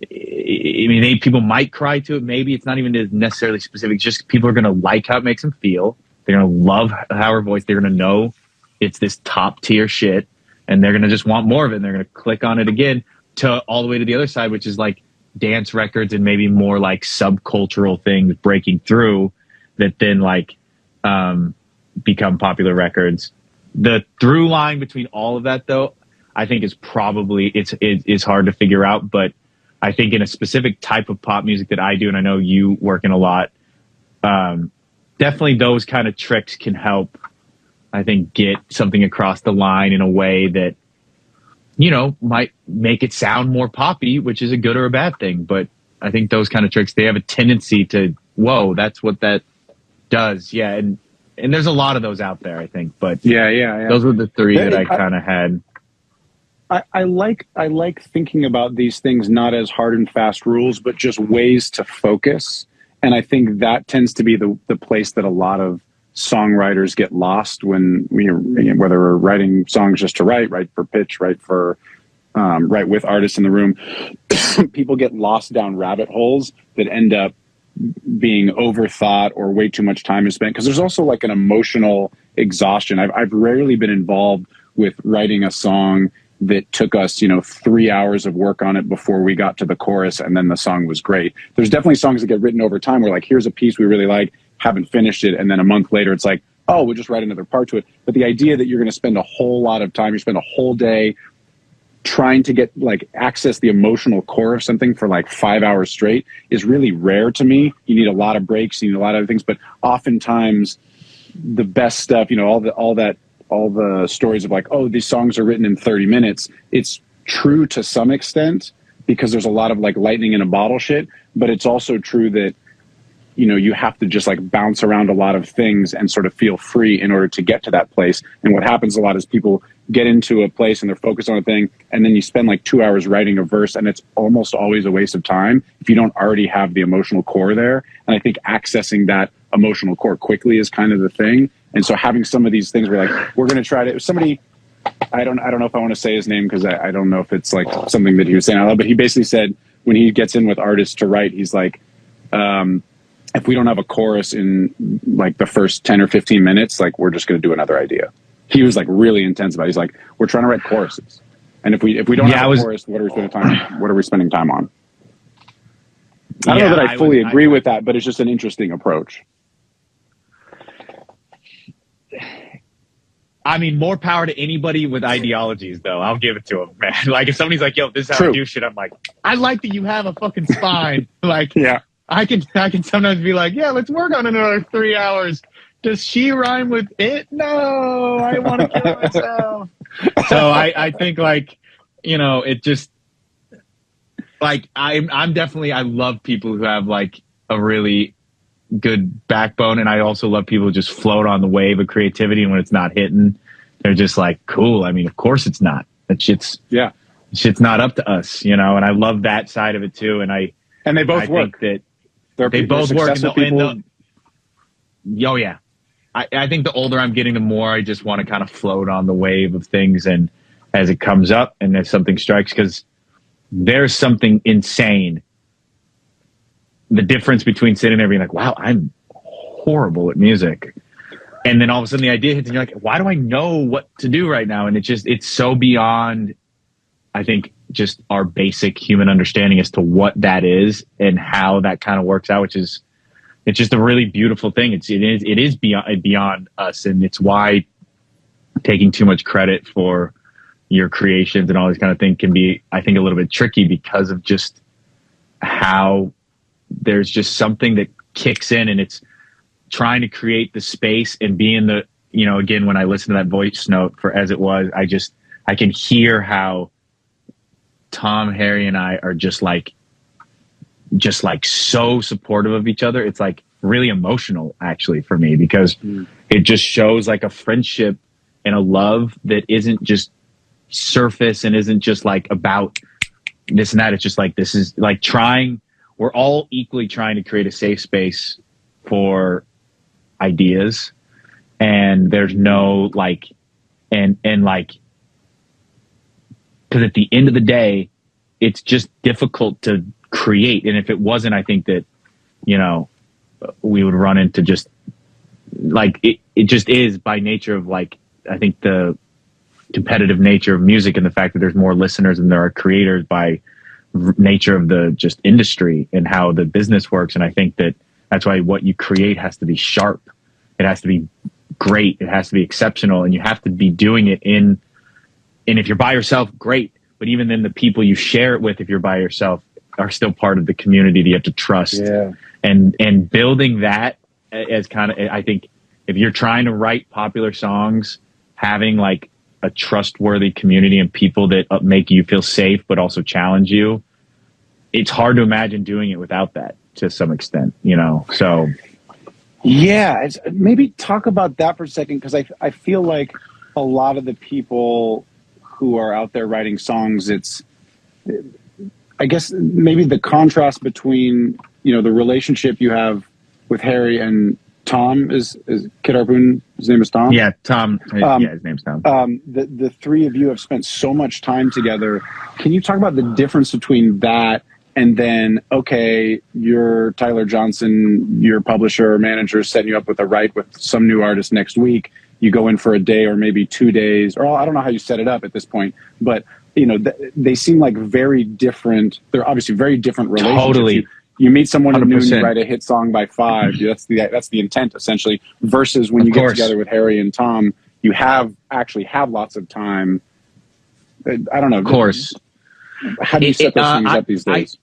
I mean, people might cry to it. Maybe it's not even necessarily specific. It's just people are going to like how it makes them feel. They're going to love how her voice. They're going to know it's this top tier shit, and they're going to just want more of it. And they're going to click on it again to all the way to the other side, which is like dance records and maybe more like subcultural things breaking through that then like become popular records. The through line between all of that, though, I think is probably it's hard to figure out. But I think in a specific type of pop music that I do, and I know you work in a lot, definitely those kind of tricks can help, I think, get something across the line in a way that, you know, might make it sound more poppy, which is a good or a bad thing. But I think those kind of tricks, they have a tendency to, whoa, that's what that does. Yeah. And there's a lot of those out there, I think. But yeah. Those were the three that I kind of had. I like thinking about these things not as hard and fast rules, but just ways to focus. And I think that tends to be the place that a lot of songwriters get lost when whether we're writing songs just to write for pitch, write with artists in the room. People get lost down rabbit holes that end up being overthought, or way too much time is spent, because there's also like an emotional exhaustion. I've rarely been involved with writing a song that took us 3 hours of work on it before we got to the chorus, and then the song was great. There's definitely songs that get written over time where like, here's a piece we really like, haven't finished it, and then a month later it's like, oh, we'll just write another part to it. But the idea that you're going to spend a whole lot of time, you spend a whole day trying to get access the emotional core of something for 5 hours straight is really rare to me. You need a lot of breaks, you need a lot of other things, but oftentimes the best stuff, all the stories of oh, these songs are written in 30 minutes. It's true to some extent because there's a lot of lightning in a bottle shit, but it's also true that you know, you have to just like bounce around a lot of things and sort of feel free in order to get to that place. And what happens a lot is people get into a place and they're focused on a thing, and then you spend like 2 hours writing a verse, and it's almost always a waste of time if you don't already have the emotional core there. And I think accessing that emotional core quickly is kind of the thing. And so having some of these things where like, we're going to try to, somebody, I don't know if I want to say his name because I don't know if it's like something that he was saying out loud, but he basically said when he gets in with artists to write, he's like, if we don't have a chorus in like the first 10 or 15 minutes, like we're just going to do another idea. He was like really intense about it. He's like, we're trying to write choruses. And if we don't have a chorus, what are we spending time on? I don't know that I fully agree with that, but it's just an interesting approach. I mean, more power to anybody with ideologies, though. I'll give it to him, man. Like, if somebody's like, yo, this is how I do shit, I'm like, I like that you have a fucking spine. Like, yeah. I can sometimes be like, yeah, let's work on another 3 hours. Does she rhyme with it? No, I want to kill myself. So I think, like, you know, it just, like, I'm definitely, I love people who have, like, a really good backbone, and I also love people who just float on the wave of creativity, and when it's not hitting, they're just like, cool. I mean, of course it's not. That shit's not up to us, you know, and I love that side of it too. And they both work. Think that they both work. Oh yeah. I think the older I'm getting, the more I just want to kind of float on the wave of things, and as it comes up and as something strikes, because there's something insane. The difference between sitting there being like, wow, I'm horrible at music, and then all of a sudden the idea hits and you're like, why do I know what to do right now? And it's so beyond, I think, just our basic human understanding as to what that is and how that kind of works out, which is, it's just a really beautiful thing. It is beyond us. And it's why taking too much credit for your creations and all this kind of thing can be, I think, a little bit tricky because of just how there's just something that kicks in, and it's trying to create the space and be in the, you know, again, when I listen to that voice note for As It Was, I can hear how Tom, Harry, and I are just like so supportive of each other. It's like really emotional actually for me, because it just shows like a friendship and a love that isn't just surface and isn't just like about this and that. It's just like, this is like we're all equally trying to create a safe space for ideas, and there's no like, and like, because at the end of the day, it's just difficult to create. And if it wasn't, I think that, you know, we would run into just like, it just is by nature of like, I think the competitive nature of music and the fact that there's more listeners than there are creators by nature of the just industry and how the business works. And I think that that's why what you create has to be sharp. It has to be great. It has to be exceptional. And you have to be doing it and if you're by yourself, great. But even then the people you share it with, if you're by yourself, are still part of the community that you have to trust. Yeah. And building that as kind of, I think if you're trying to write popular songs, having like a trustworthy community and people that make you feel safe, but also challenge you, it's hard to imagine doing it without that to some extent, you know? So. Yeah. Maybe talk about that for a second. Cause I feel like a lot of the people who are out there writing songs, it's, I guess maybe the contrast between, you know, the relationship you have with Harry and Tom is Kid Harpoon. His name is Tom. Yeah, Tom. Yeah, his name's Tom. The three of you have spent so much time together. Can you talk about the difference between that and then, okay, you're Tyler Johnson, your publisher or manager is setting you up with a write with some new artist next week. You go in for a day or maybe 2 days, or I don't know how you set it up at this point, but you know, they seem like very different. They're obviously very different relationships. Totally. You meet someone at noon, you write a hit song by 5. That's the intent essentially. Versus when you get together with Harry and Tom, you actually have lots of time. I don't know. Of course. How do you set those things up these days?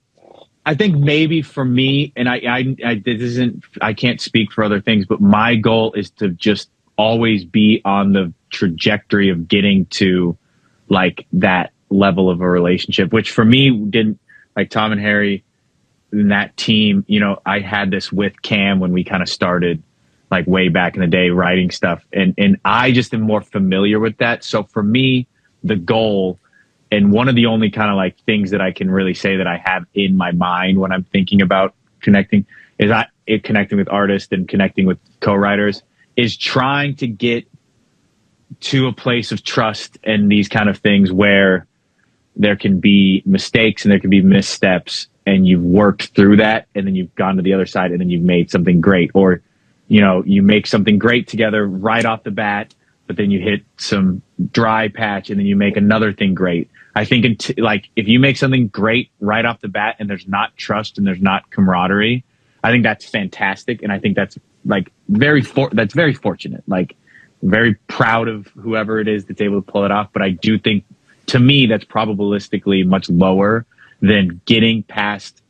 I think maybe for me, and I can't speak for other things, but my goal is to just always be on the trajectory of getting to like that level of a relationship, which for me didn't, like Tom and Harry, in that team, you know, I had this with Cam when we kind of started like way back in the day writing stuff. And I just am more familiar with that. So for me, the goal, and one of the only kind of like things that I can really say that I have in my mind when I'm thinking about connecting is connecting with artists and connecting with co-writers, is trying to get to a place of trust and these kind of things where there can be mistakes and there can be missteps, and you've worked through that, and then you've gone to the other side, and then you've made something great. Or, you know, you make something great together right off the bat, but then you hit some dry patch, and then you make another thing great. I think like if you make something great right off the bat and there's not trust and there's not camaraderie, I think that's fantastic. And I think that's like that's very fortunate. Like, very proud of whoever it is that's able to pull it off. But I do think, to me, that's probabilistically much lower than getting past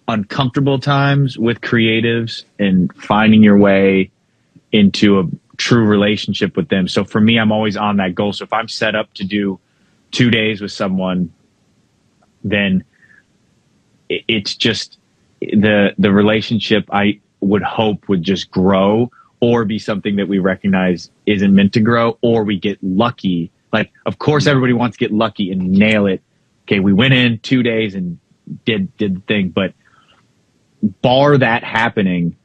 uncomfortable times with creatives and finding your way into a true relationship with them. So for me, I'm always on that goal. So if I'm set up to do 2 days with someone, then it's just the relationship I would hope would just grow, or be something that we recognize isn't meant to grow, or we get lucky. Like, of course, everybody wants to get lucky and nail it. Okay, we went in 2 days and did the thing, but bar that happening,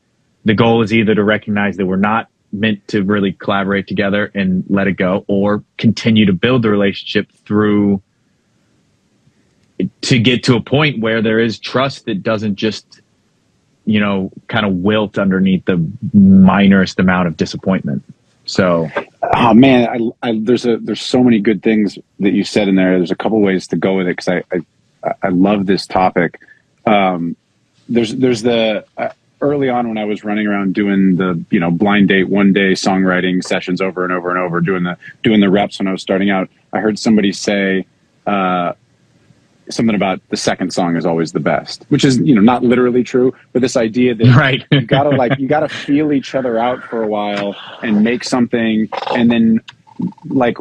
the goal is either to recognize that we're not meant to really collaborate together and let it go, or continue to build the relationship through to get to a point where there is trust that doesn't just, you know, kind of wilt underneath the minorest amount of disappointment. So, oh man, there's so many good things that you said in there. There's a couple ways to go with it, because I love this topic. There's the early on when I was running around doing the, you know, blind date 1 day songwriting sessions over and over and over, doing the reps when I was starting out. I heard somebody say something about the second song is always the best, which is, you know, not literally true, but this idea that right. you gotta feel each other out for a while and make something, and then like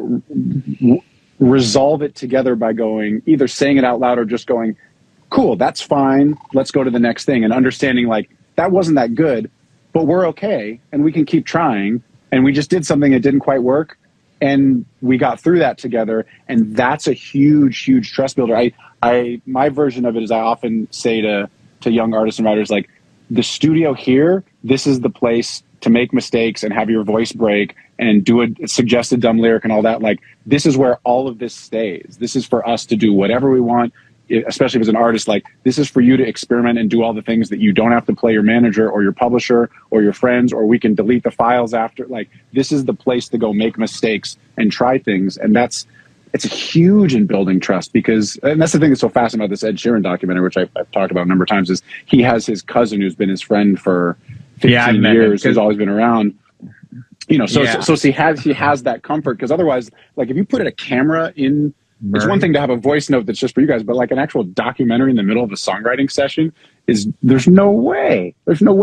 resolve it together by going, either saying it out loud or just going, cool, that's fine, let's go to the next thing, and understanding like that wasn't that good, but we're okay and we can keep trying, and we just did something that didn't quite work and we got through that together. And that's a huge trust builder. My version of it is, I often say to young artists and writers, like, the studio here, this is the place to make mistakes and have your voice break and do a suggested dumb lyric and all that. Like, this is where all of this stays. This is for us to do whatever we want, especially as an artist. Like, this is for you to experiment and do all the things that you don't have to play your manager or your publisher or your friends, or we can delete the files after. Like, this is the place to go make mistakes and try things. And it's huge in building trust, because, and that's the thing that's so fascinating about this Ed Sheeran documentary, which I've talked about a number of times, is he has his cousin who's been his friend for 15 years, who's always been around. You know, so he has that comfort, because otherwise, like, if you put a camera in, it's one thing to have a voice note that's just for you guys, but like an actual documentary in the middle of a songwriting session there's no way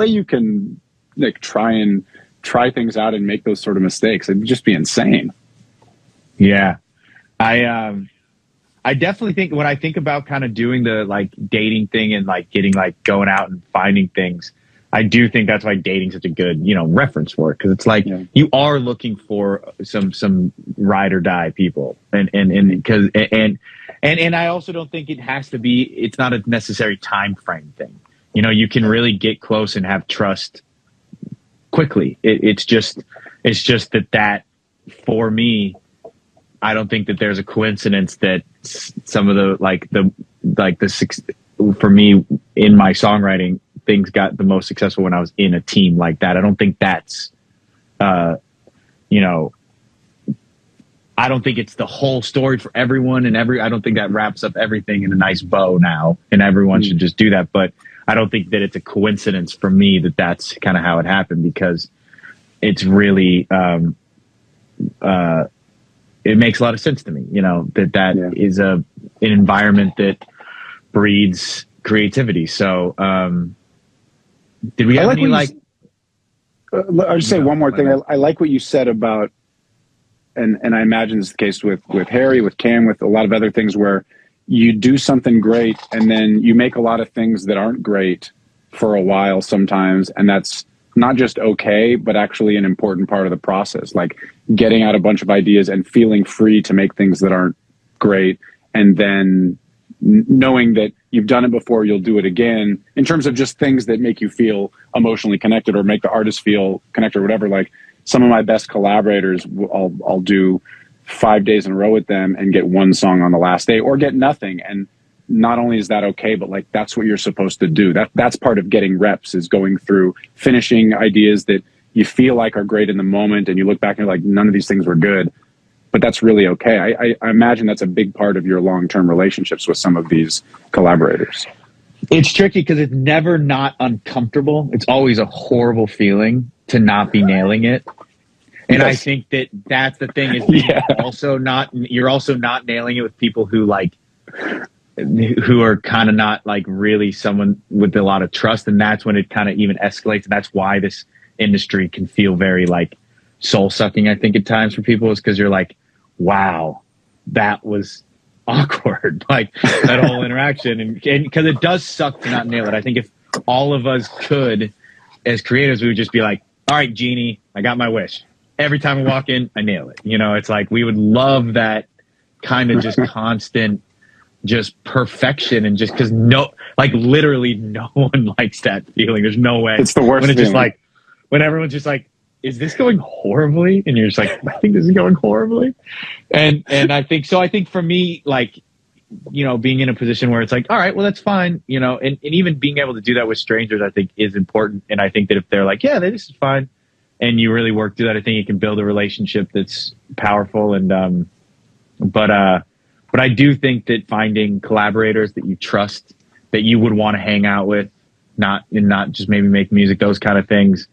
you can like try things out and make those sort of mistakes. It'd just be insane. Yeah. I definitely think, when I think about kind of doing the like dating thing and like getting like going out and finding things, I do think that's why dating's such a good, you know, reference for it. Cause it's like, you are looking for some ride or die people. And I also don't think it has to be, it's not a necessary time frame thing. You know, you can really get close and have trust quickly. It's just that for me, I don't think that there's a coincidence that some of for me in my songwriting, things got the most successful when I was in a team like that. I don't think that's, you know, I don't think it's the whole story for everyone, and I don't think that wraps up everything in a nice bow now, and everyone should just do that. But I don't think that it's a coincidence for me that that's kind of how it happened, because it's really, it makes a lot of sense to me, you know, that is an environment that breeds creativity. So, did we have any I'll just say one more thing. I like what you said about, and I imagine it's the case with Harry, with Cam, with a lot of other things, where you do something great and then you make a lot of things that aren't great for a while sometimes, and that's not just okay, but actually an important part of the process, like getting out a bunch of ideas and feeling free to make things that aren't great, and then knowing that you've done it before, you'll do it again, in terms of just things that make you feel emotionally connected or make the artist feel connected or whatever. Like some of my best collaborators, I'll do 5 days in a row with them and get one song on the last day or get nothing. And not only is that okay, but like that's what you're supposed to do. That's part of getting reps, is going through finishing ideas that you feel like are great in the moment, and you look back and you're like, none of these things were good, but that's really okay. I imagine that's a big part of your long-term relationships with some of these collaborators. It's tricky because it's never not uncomfortable. It's always a horrible feeling to not be nailing it. And yes. I think that's the thing, is you're also not nailing it with people who are kind of not like really someone with a lot of trust. And that's when it kind of even escalates. And that's why this industry can feel very like soul sucking, I think, at times for people, is because you're like, wow, that was awkward. Like that whole interaction. And because it does suck to not nail it. I think if all of us could, as creatives, we would just be like, all right, Genie, I got my wish. Every time I walk in, I nail it. You know, it's like we would love that kind of just constant, just perfection, and just because literally no one likes that feeling. There's no way. It's the worst when it's feeling. Just like, when everyone's just like, is this going horribly? And you're just like, I think this is going horribly. And I think for me, like, you know, being in a position where it's like, all right, well, that's fine. You know, and even being able to do that with strangers, I think is important. And I think that if they're like, yeah, this is fine, and you really work through that, I think you can build a relationship that's powerful. And, but I do think that finding collaborators that you trust, that you would want to hang out with, not just maybe make music, those kind of things,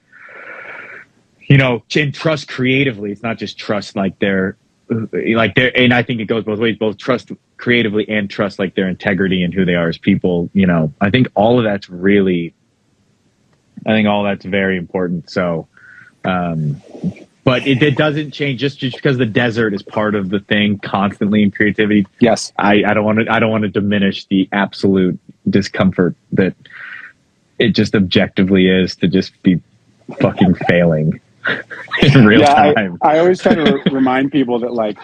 you know, and trust creatively. It's not just trust and I think it goes both ways, both trust creatively and trust like their integrity and who they are as people. You know, I think all that's very important. So, but it doesn't change just because the desert is part of the thing constantly in creativity. Yes. I don't want to diminish the absolute discomfort that it just objectively is to just be fucking failing in real time. I always try to remind people that like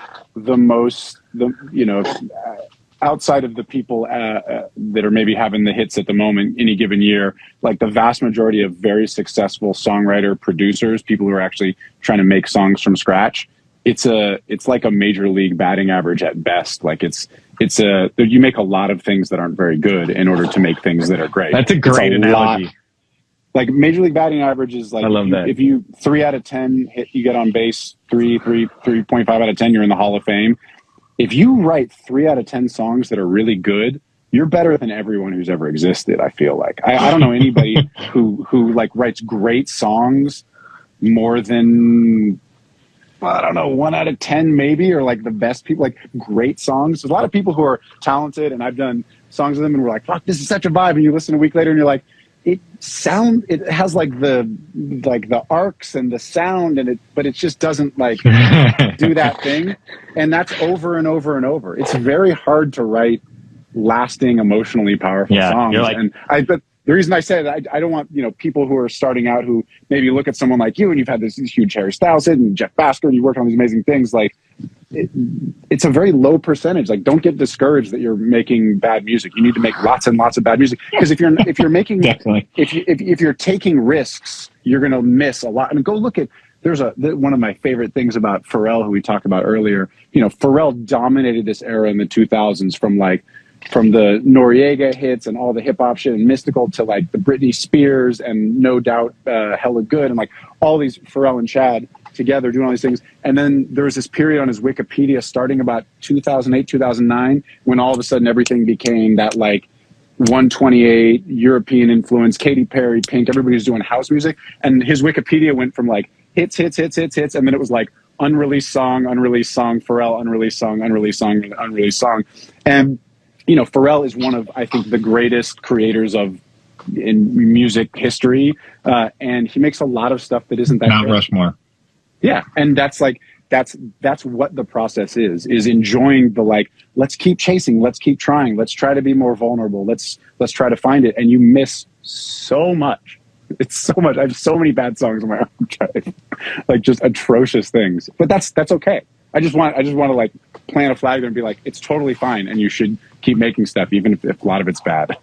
outside of the people that are maybe having the hits at the moment any given year, like the vast majority of very successful songwriter producers, people who are actually trying to make songs from scratch, it's like a major league batting average at best. Like you make a lot of things that aren't very good in order to make things that are great. That's a great analogy. Like major league batting average is like, if you 3 out of 10 hit, you get on base, 3.5 out of 10, you're in the Hall of Fame. If you write 3 out of 10 songs that are really good, you're better than everyone who's ever existed. I feel like I don't know anybody who like writes great songs more than, I don't know, 1 out of 10 maybe, or like the best people, like great songs. There's a lot of people who are talented, and I've done songs with them and we're like, fuck, this is such a vibe. And you listen a week later and you're like, it has like the arcs and the sound but it just doesn't like do that thing. And that's over and over and over. It's very hard to write lasting, emotionally powerful songs. But the reason I say that, I don't want, people who are starting out who maybe look at someone like you and you've had this huge Harry Styles hit and Jeff Basker and you worked on these amazing things. Like it's a very low percentage. Like, don't get discouraged that you're making bad music. You need to make lots and lots of bad music, because if you're making if you're taking risks, you're going to miss a lot. And go look at, there's one of my favorite things about Pharrell, who we talked about earlier. Pharrell dominated this era in the 2000s from the Noriega hits and all the hip hop shit and Mystical to like the Britney Spears and No Doubt, Hella Good, and like all these Pharrell and Chad together doing all these things. And then there was this period on his Wikipedia starting about 2008, 2009, when all of a sudden everything became that like 128 European influence, Katy Perry, Pink, everybody was doing house music. And his Wikipedia went from like hits. And then it was like unreleased song, Pharrell, unreleased song. And Pharrell is one of, I think, the greatest creators in music history, and he makes a lot of stuff that isn't that Mount great. Rushmore. Yeah, and that's like that's what the process is enjoying the, like, let's keep chasing, let's keep trying, let's try to be more vulnerable, let's try to find it. And you miss so much. It's so much. I have so many bad songs in my archive, like just atrocious things. But that's okay. I just want to like plant a flag there and be like, it's totally fine, and you should keep making stuff even if a lot of it's bad.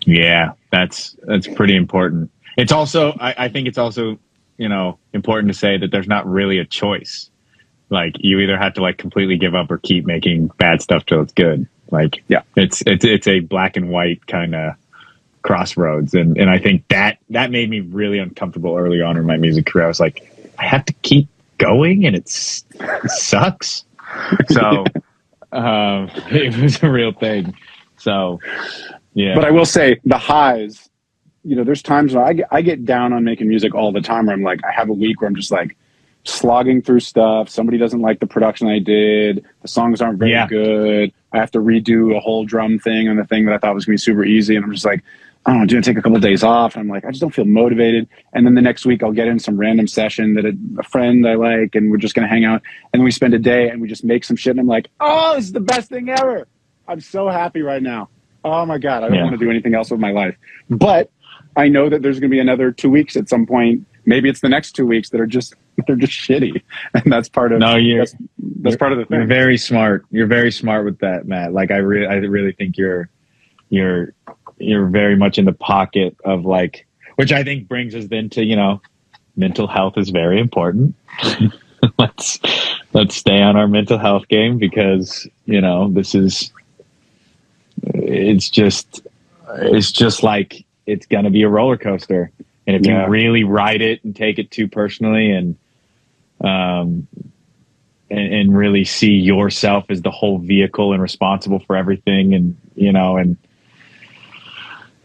Yeah, that's pretty important. It's also, I think it's also, you know, important to say that there's not really a choice. Like, you either have to like completely give up or keep making bad stuff till it's good. Like, yeah, it's a black and white kind of crossroads. And I think that made me really uncomfortable early on in my music career. I was like, I have to keep going and it sucks. So it was a real thing. So, yeah. But I will say the highs, you know, there's times when I get down on making music all the time where I'm like, I have a week where I'm just like slogging through stuff. Somebody doesn't like the production I did. The songs aren't very good. I have to redo a whole drum thing on the thing that I thought was going to be super easy. And I'm just like, I don't know, do I take a couple of days off? And I'm like, I just don't feel motivated. And then the next week I'll get in some random session that a friend I like, and we're just going to hang out. And then we spend a day and we just make some shit. And I'm like, oh, this is the best thing ever. I'm so happy right now. Oh my God, I don't want to do anything else with my life. But I know that there's going to be another 2 weeks at some point. Maybe it's the next 2 weeks that are just, they're just shitty. And that's part of, that's part of the thing. You're very smart. You're very smart with that, Matt. Like, I really think you're very much in the pocket of, like, which I think brings us then to, you know, mental health is very important. let's stay on our mental health game, because, you know, it's just like, it's going to be a roller coaster. And if you really ride it and take it too personally and really see yourself as the whole vehicle and responsible for everything, and, you know, and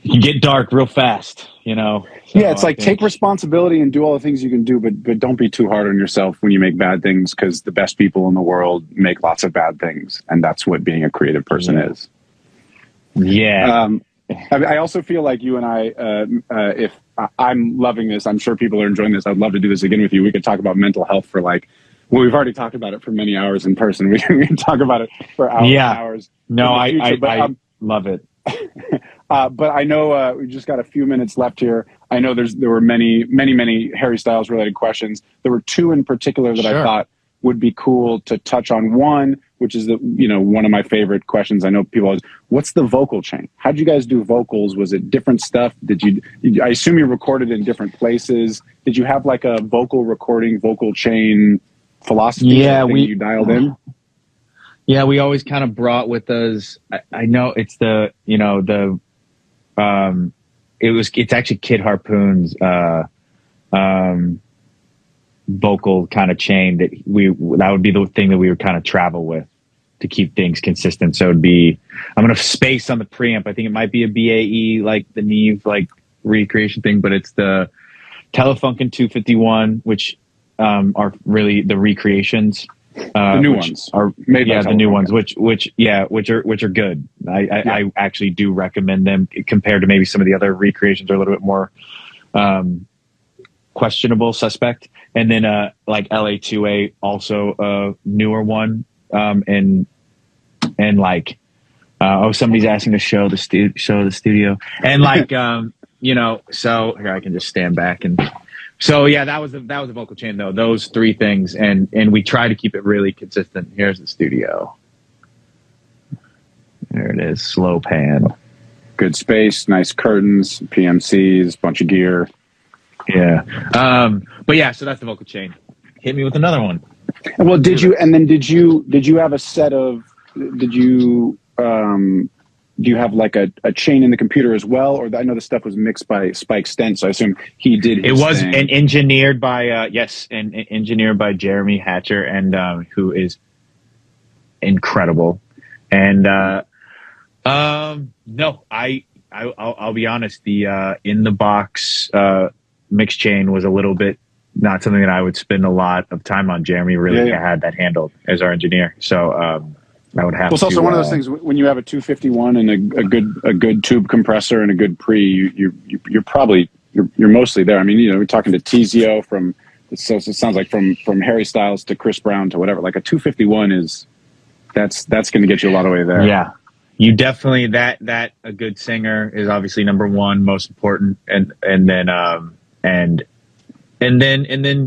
you get dark real fast, you know? So yeah, it's like, take responsibility and do all the things you can do, but don't be too hard on yourself when you make bad things, because the best people in the world make lots of bad things. And that's what being a creative person is. Yeah. I also feel like you and I, if I'm loving this, I'm sure people are enjoying this. I'd love to do this again with you. We could talk about mental health for like, well, we've already talked about it for many hours in person. We can talk about it for hours and hours. No, I love it. But I know we just got a few minutes left here. I know there were many Harry Styles related questions. There were two in particular that I thought would be cool to touch on. One, which is one of my favorite questions. I know people always, what's the vocal chain? How'd you guys do vocals? Was it different stuff? I assume you recorded in different places. Did you have like a vocal chain philosophy? Yeah, you dialed in? Yeah, we always kind of brought with us, I know it's it's actually Kid Harpoon's vocal kind of chain that would be the thing that we would kind of travel with to keep things consistent. So it'd be, I'm going to space on the preamp. I think it might be a BAE, like the Neve, like recreation thing, but it's the Telefunken 251, which are really the recreations. The new ones are made by the new ones, which are good. I actually do recommend them compared to maybe some of the other recreations are a little bit more questionable, suspect. And then like LA2A, also a newer one, and like somebody's asking to show the studio, and like so here I can just stand back and. So yeah, that was a vocal chain though. Those three things, and we try to keep it really consistent. Here's the studio. There it is, slow pan. Good space, nice curtains, PMCs, bunch of gear. Yeah. But yeah, so that's the vocal chain. Hit me with another one. Well, did you have a set of, do you have like a chain in the computer as well? Or I know the stuff was mixed by Spike Stent, so I assume he did his thing. engineered by, engineered by Jeremy Hatcher, and who is incredible. And no, I'll be honest, the in the box mix chain was a little bit not something that I would spend a lot of time on. Jeremy really had that handled as our engineer. So I would have. Well, it's also one of those things when you have a 251 and a good tube compressor and a good pre, you're mostly there. I mean, we're talking to Tizio from So it sounds like from Harry Styles to Chris Brown to whatever, like a 251 is that's going to get you a lot of way there. Yeah, you definitely that a good singer is obviously number one, most important, and then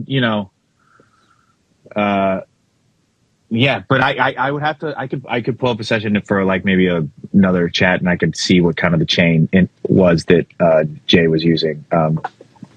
you know, yeah. But I would have to I could pull up a session for like maybe another chat, and I could see what kind of the chain was that Jay was using.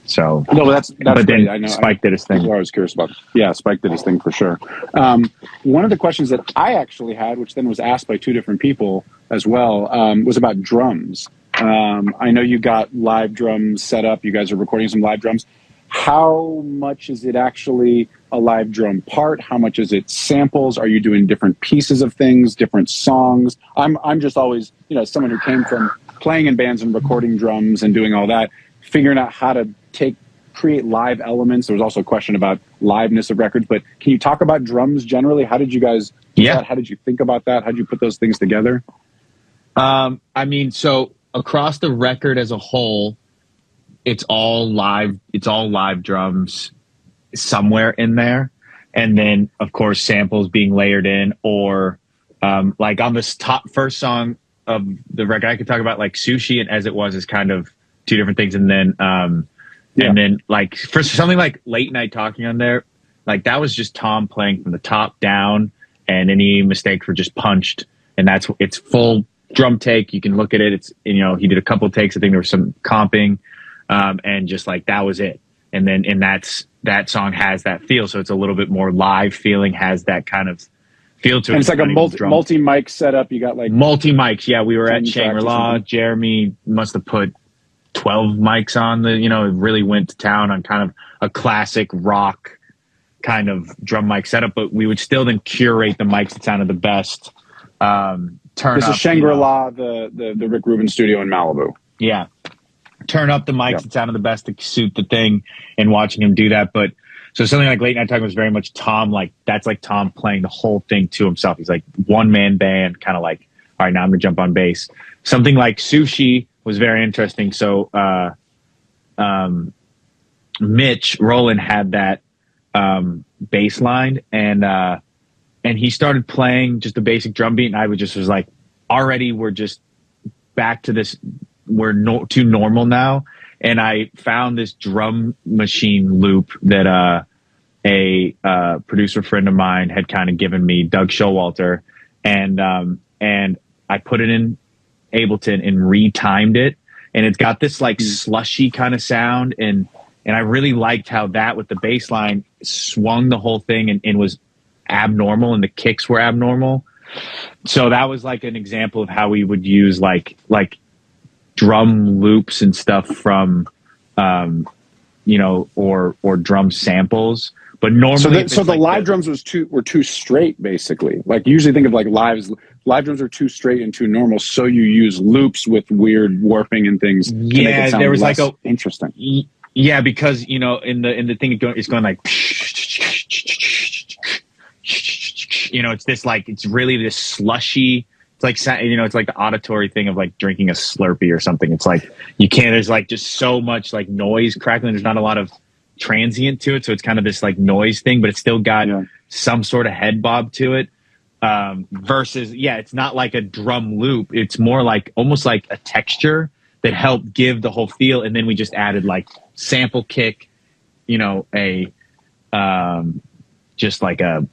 So no, but but great. then I know Spike did his thing. That's what I was curious about. Yeah, Spike did his thing for sure. One of the questions that I actually had, which then was asked by two different people as well, was about drums. I know you got live drums set up. You guys are recording some live drums. How much is it actually a live drum part? How much is it samples? Are you doing different pieces of things, different songs? I'm just always, you know, someone who came from playing in bands and recording drums and doing all that, figuring out how to create live elements. There was also a question about liveness of records, but can you talk about drums generally? How did you guys do that? How did you think about that? How did you put those things together? I mean, so across the record as a whole, it's all live drums somewhere in there. And then of course samples being layered in, or like on this first song of the record, I could talk about like Sushi and As It Was is kind of two different things. And then and then like for something like Late Night Talking on there, like that was just Tom playing from the top down, and any mistakes were just punched, and it's full drum take. You can look at it. It's, you know, he did a couple takes. I think there was some comping, and just like that was it. And then that song has that feel, so it's a little bit more live feeling, has that kind of feel to it. And it's like a multi mic setup. You got like multi mics. Yeah, we were at Shangri-La. Jeremy must have put 12 mics on the, you know, it really went to town on kind of a classic rock kind of drum mic setup, but we would still then curate the mics that sounded the best. This is Shangri-La, the Rick Rubin studio in Malibu. Yeah. Turn up the mics that sounded the best to suit the thing, and watching him do that. But so something like Late Night Talking was very much Tom, like that's like Tom playing the whole thing to himself. He's like one man band, kind of like, all right, now I'm gonna jump on bass. Something like Sushi was very interesting. So Mitch Rowland had that bass line, and he started playing just a basic drum beat, and I was like, already we're just back to this, we're too normal now. And I found this drum machine loop that a producer friend of mine had kind of given me, Doug Showalter, and I put it in Ableton and retimed it, and it's got this like slushy kind of sound, and I really liked how that with the bass line swung the whole thing and was abnormal, and the kicks were abnormal. So that was like an example of how we would use like drum loops and stuff from you know, or drum samples. But normally so the live drums were too straight, basically. Like you usually think of like live drums are too straight and too normal, so you use loops with weird warping and things to make it sound there was less like interesting. Yeah, because you know, in the thing it's going like, you know, it's this like, it's really this slushy, it's like, you know, it's like the auditory thing of like drinking a Slurpee or something. It's like there's like just so much like noise crackling, there's not a lot of transient to it, so it's kind of this like noise thing, but it's still got some sort of head bob to it, versus it's not like a drum loop, it's more like almost like a texture that helped give the whole feel. And then we just added like sample kick, you know, a just like a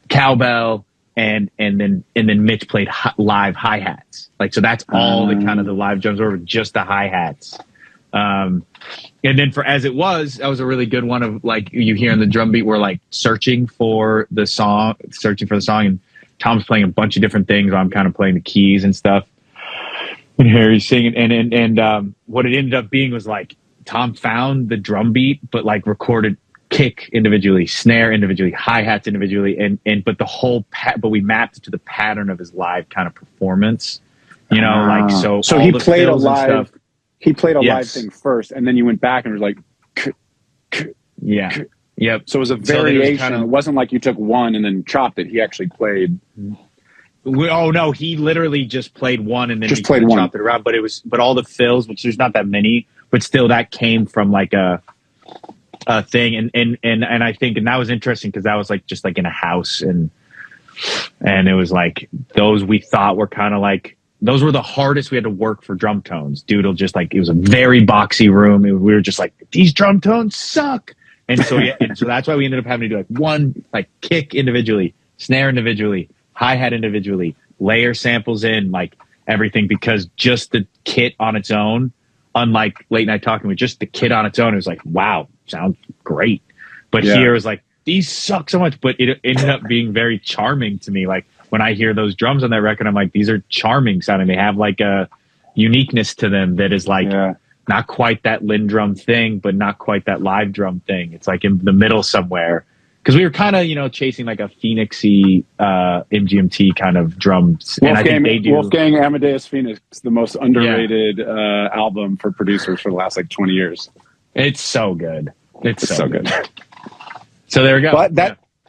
cowbell, and then Mitch played live hi-hats, like, so that's all the kind of the live drums were, just the hi-hats. And then for As It Was, that was a really good one of like, you hear in the drum beat, we're like searching for the song, and Tom's playing a bunch of different things while I'm kind of playing the keys and stuff, and Harry's singing, and what it ended up being was like Tom found the drum beat, but like recorded kick individually, snare individually, hi-hats individually, and but the whole but we mapped it to the pattern of his live kind of performance, you know, like so he played a live stuff. He played a live thing first, and then you went back and was like, yep. So it was a variation. It wasn't like you took one and then chopped it. He actually played. Oh no, he literally just played one and then just played one, chopped it around. But all the fills, which there's not that many, but still that came from like a thing. And I think, and that was interesting because that was like just like in a house, and it was like those we thought were kind of like, those were the hardest we had to work for drum tones. Dude, just like, it was a very boxy room. We were just like, these drum tones suck. And so, and so that's why we ended up having to do like one, like kick individually, snare individually, hi-hat individually, layer samples in, like everything, because just the kit on its own, unlike Late Night Talking, with just the kit on its own, it was like, wow, sounds great. But here it was like, these suck so much, but it ended up being very charming to me. Like, when I hear those drums on that record, I'm like, these are charming sounding. They have like a uniqueness to them that is like not quite that Linn drum thing, but not quite that live drum thing. It's like in the middle somewhere. Because we were kind of, you know, chasing like a Phoenixy MGMT kind of drums. And I think they do. Wolfgang Amadeus Phoenix, the most underrated album for producers for the last like 20 years. It's so good. It's so good. So there we go. But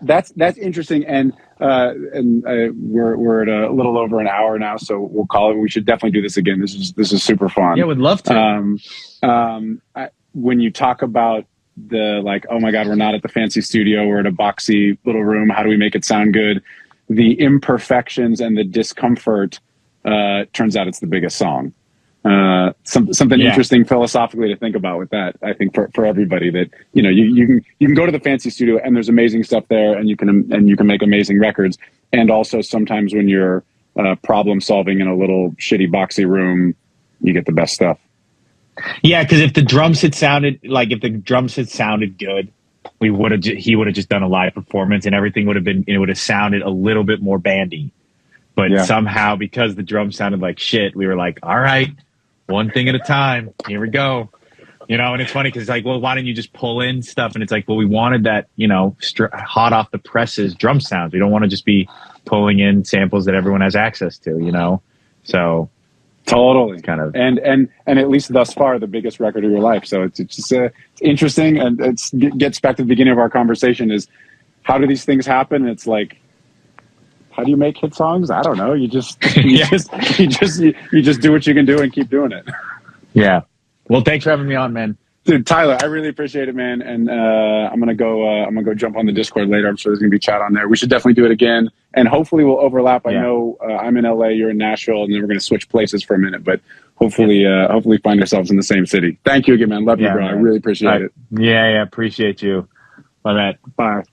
that's interesting, and we're at a little over an hour now, so we'll call it. We should definitely do this again. This is super fun. Yeah, would love to. When you talk about the like, oh my God, we're not at the fancy studio, we're at a boxy little room. How do we make it sound good? The imperfections and the discomfort turns out it's the biggest song. Something interesting philosophically to think about with that. I think for everybody, that you know, you can go to the fancy studio and there's amazing stuff there, and you can make amazing records. And also sometimes when you're problem solving in a little shitty boxy room, you get the best stuff. Yeah, because if the drums had sounded good, he would have just done a live performance, and everything would have sounded a little bit more bandy. But somehow, because the drums sounded like shit, we were like, all right, one thing at a time. Here we go. You know, and it's funny because it's like, well, why didn't you just pull in stuff? And it's like, well, we wanted that, you know, hot off the presses drum sounds. We don't want to just be pulling in samples that everyone has access to, you know? So totally, kind of, and at least thus far, the biggest record of your life. So it's just it's interesting, and it gets back to the beginning of our conversation: is how do these things happen? And it's like, how do you make hit songs? I don't know. You just you just do what you can do and keep doing it. Yeah. Well, thanks for having me on, man. Dude, Tyler, I really appreciate it, man. And I'm gonna go jump on the Discord later. I'm sure there's gonna be chat on there. We should definitely do it again, and hopefully we'll overlap. I know I'm in LA, you're in Nashville, and then we're gonna switch places for a minute. But hopefully find ourselves in the same city. Thank you again, man. Love you, bro. Man. I really appreciate it. Yeah, appreciate you. Bye, Matt. Bye.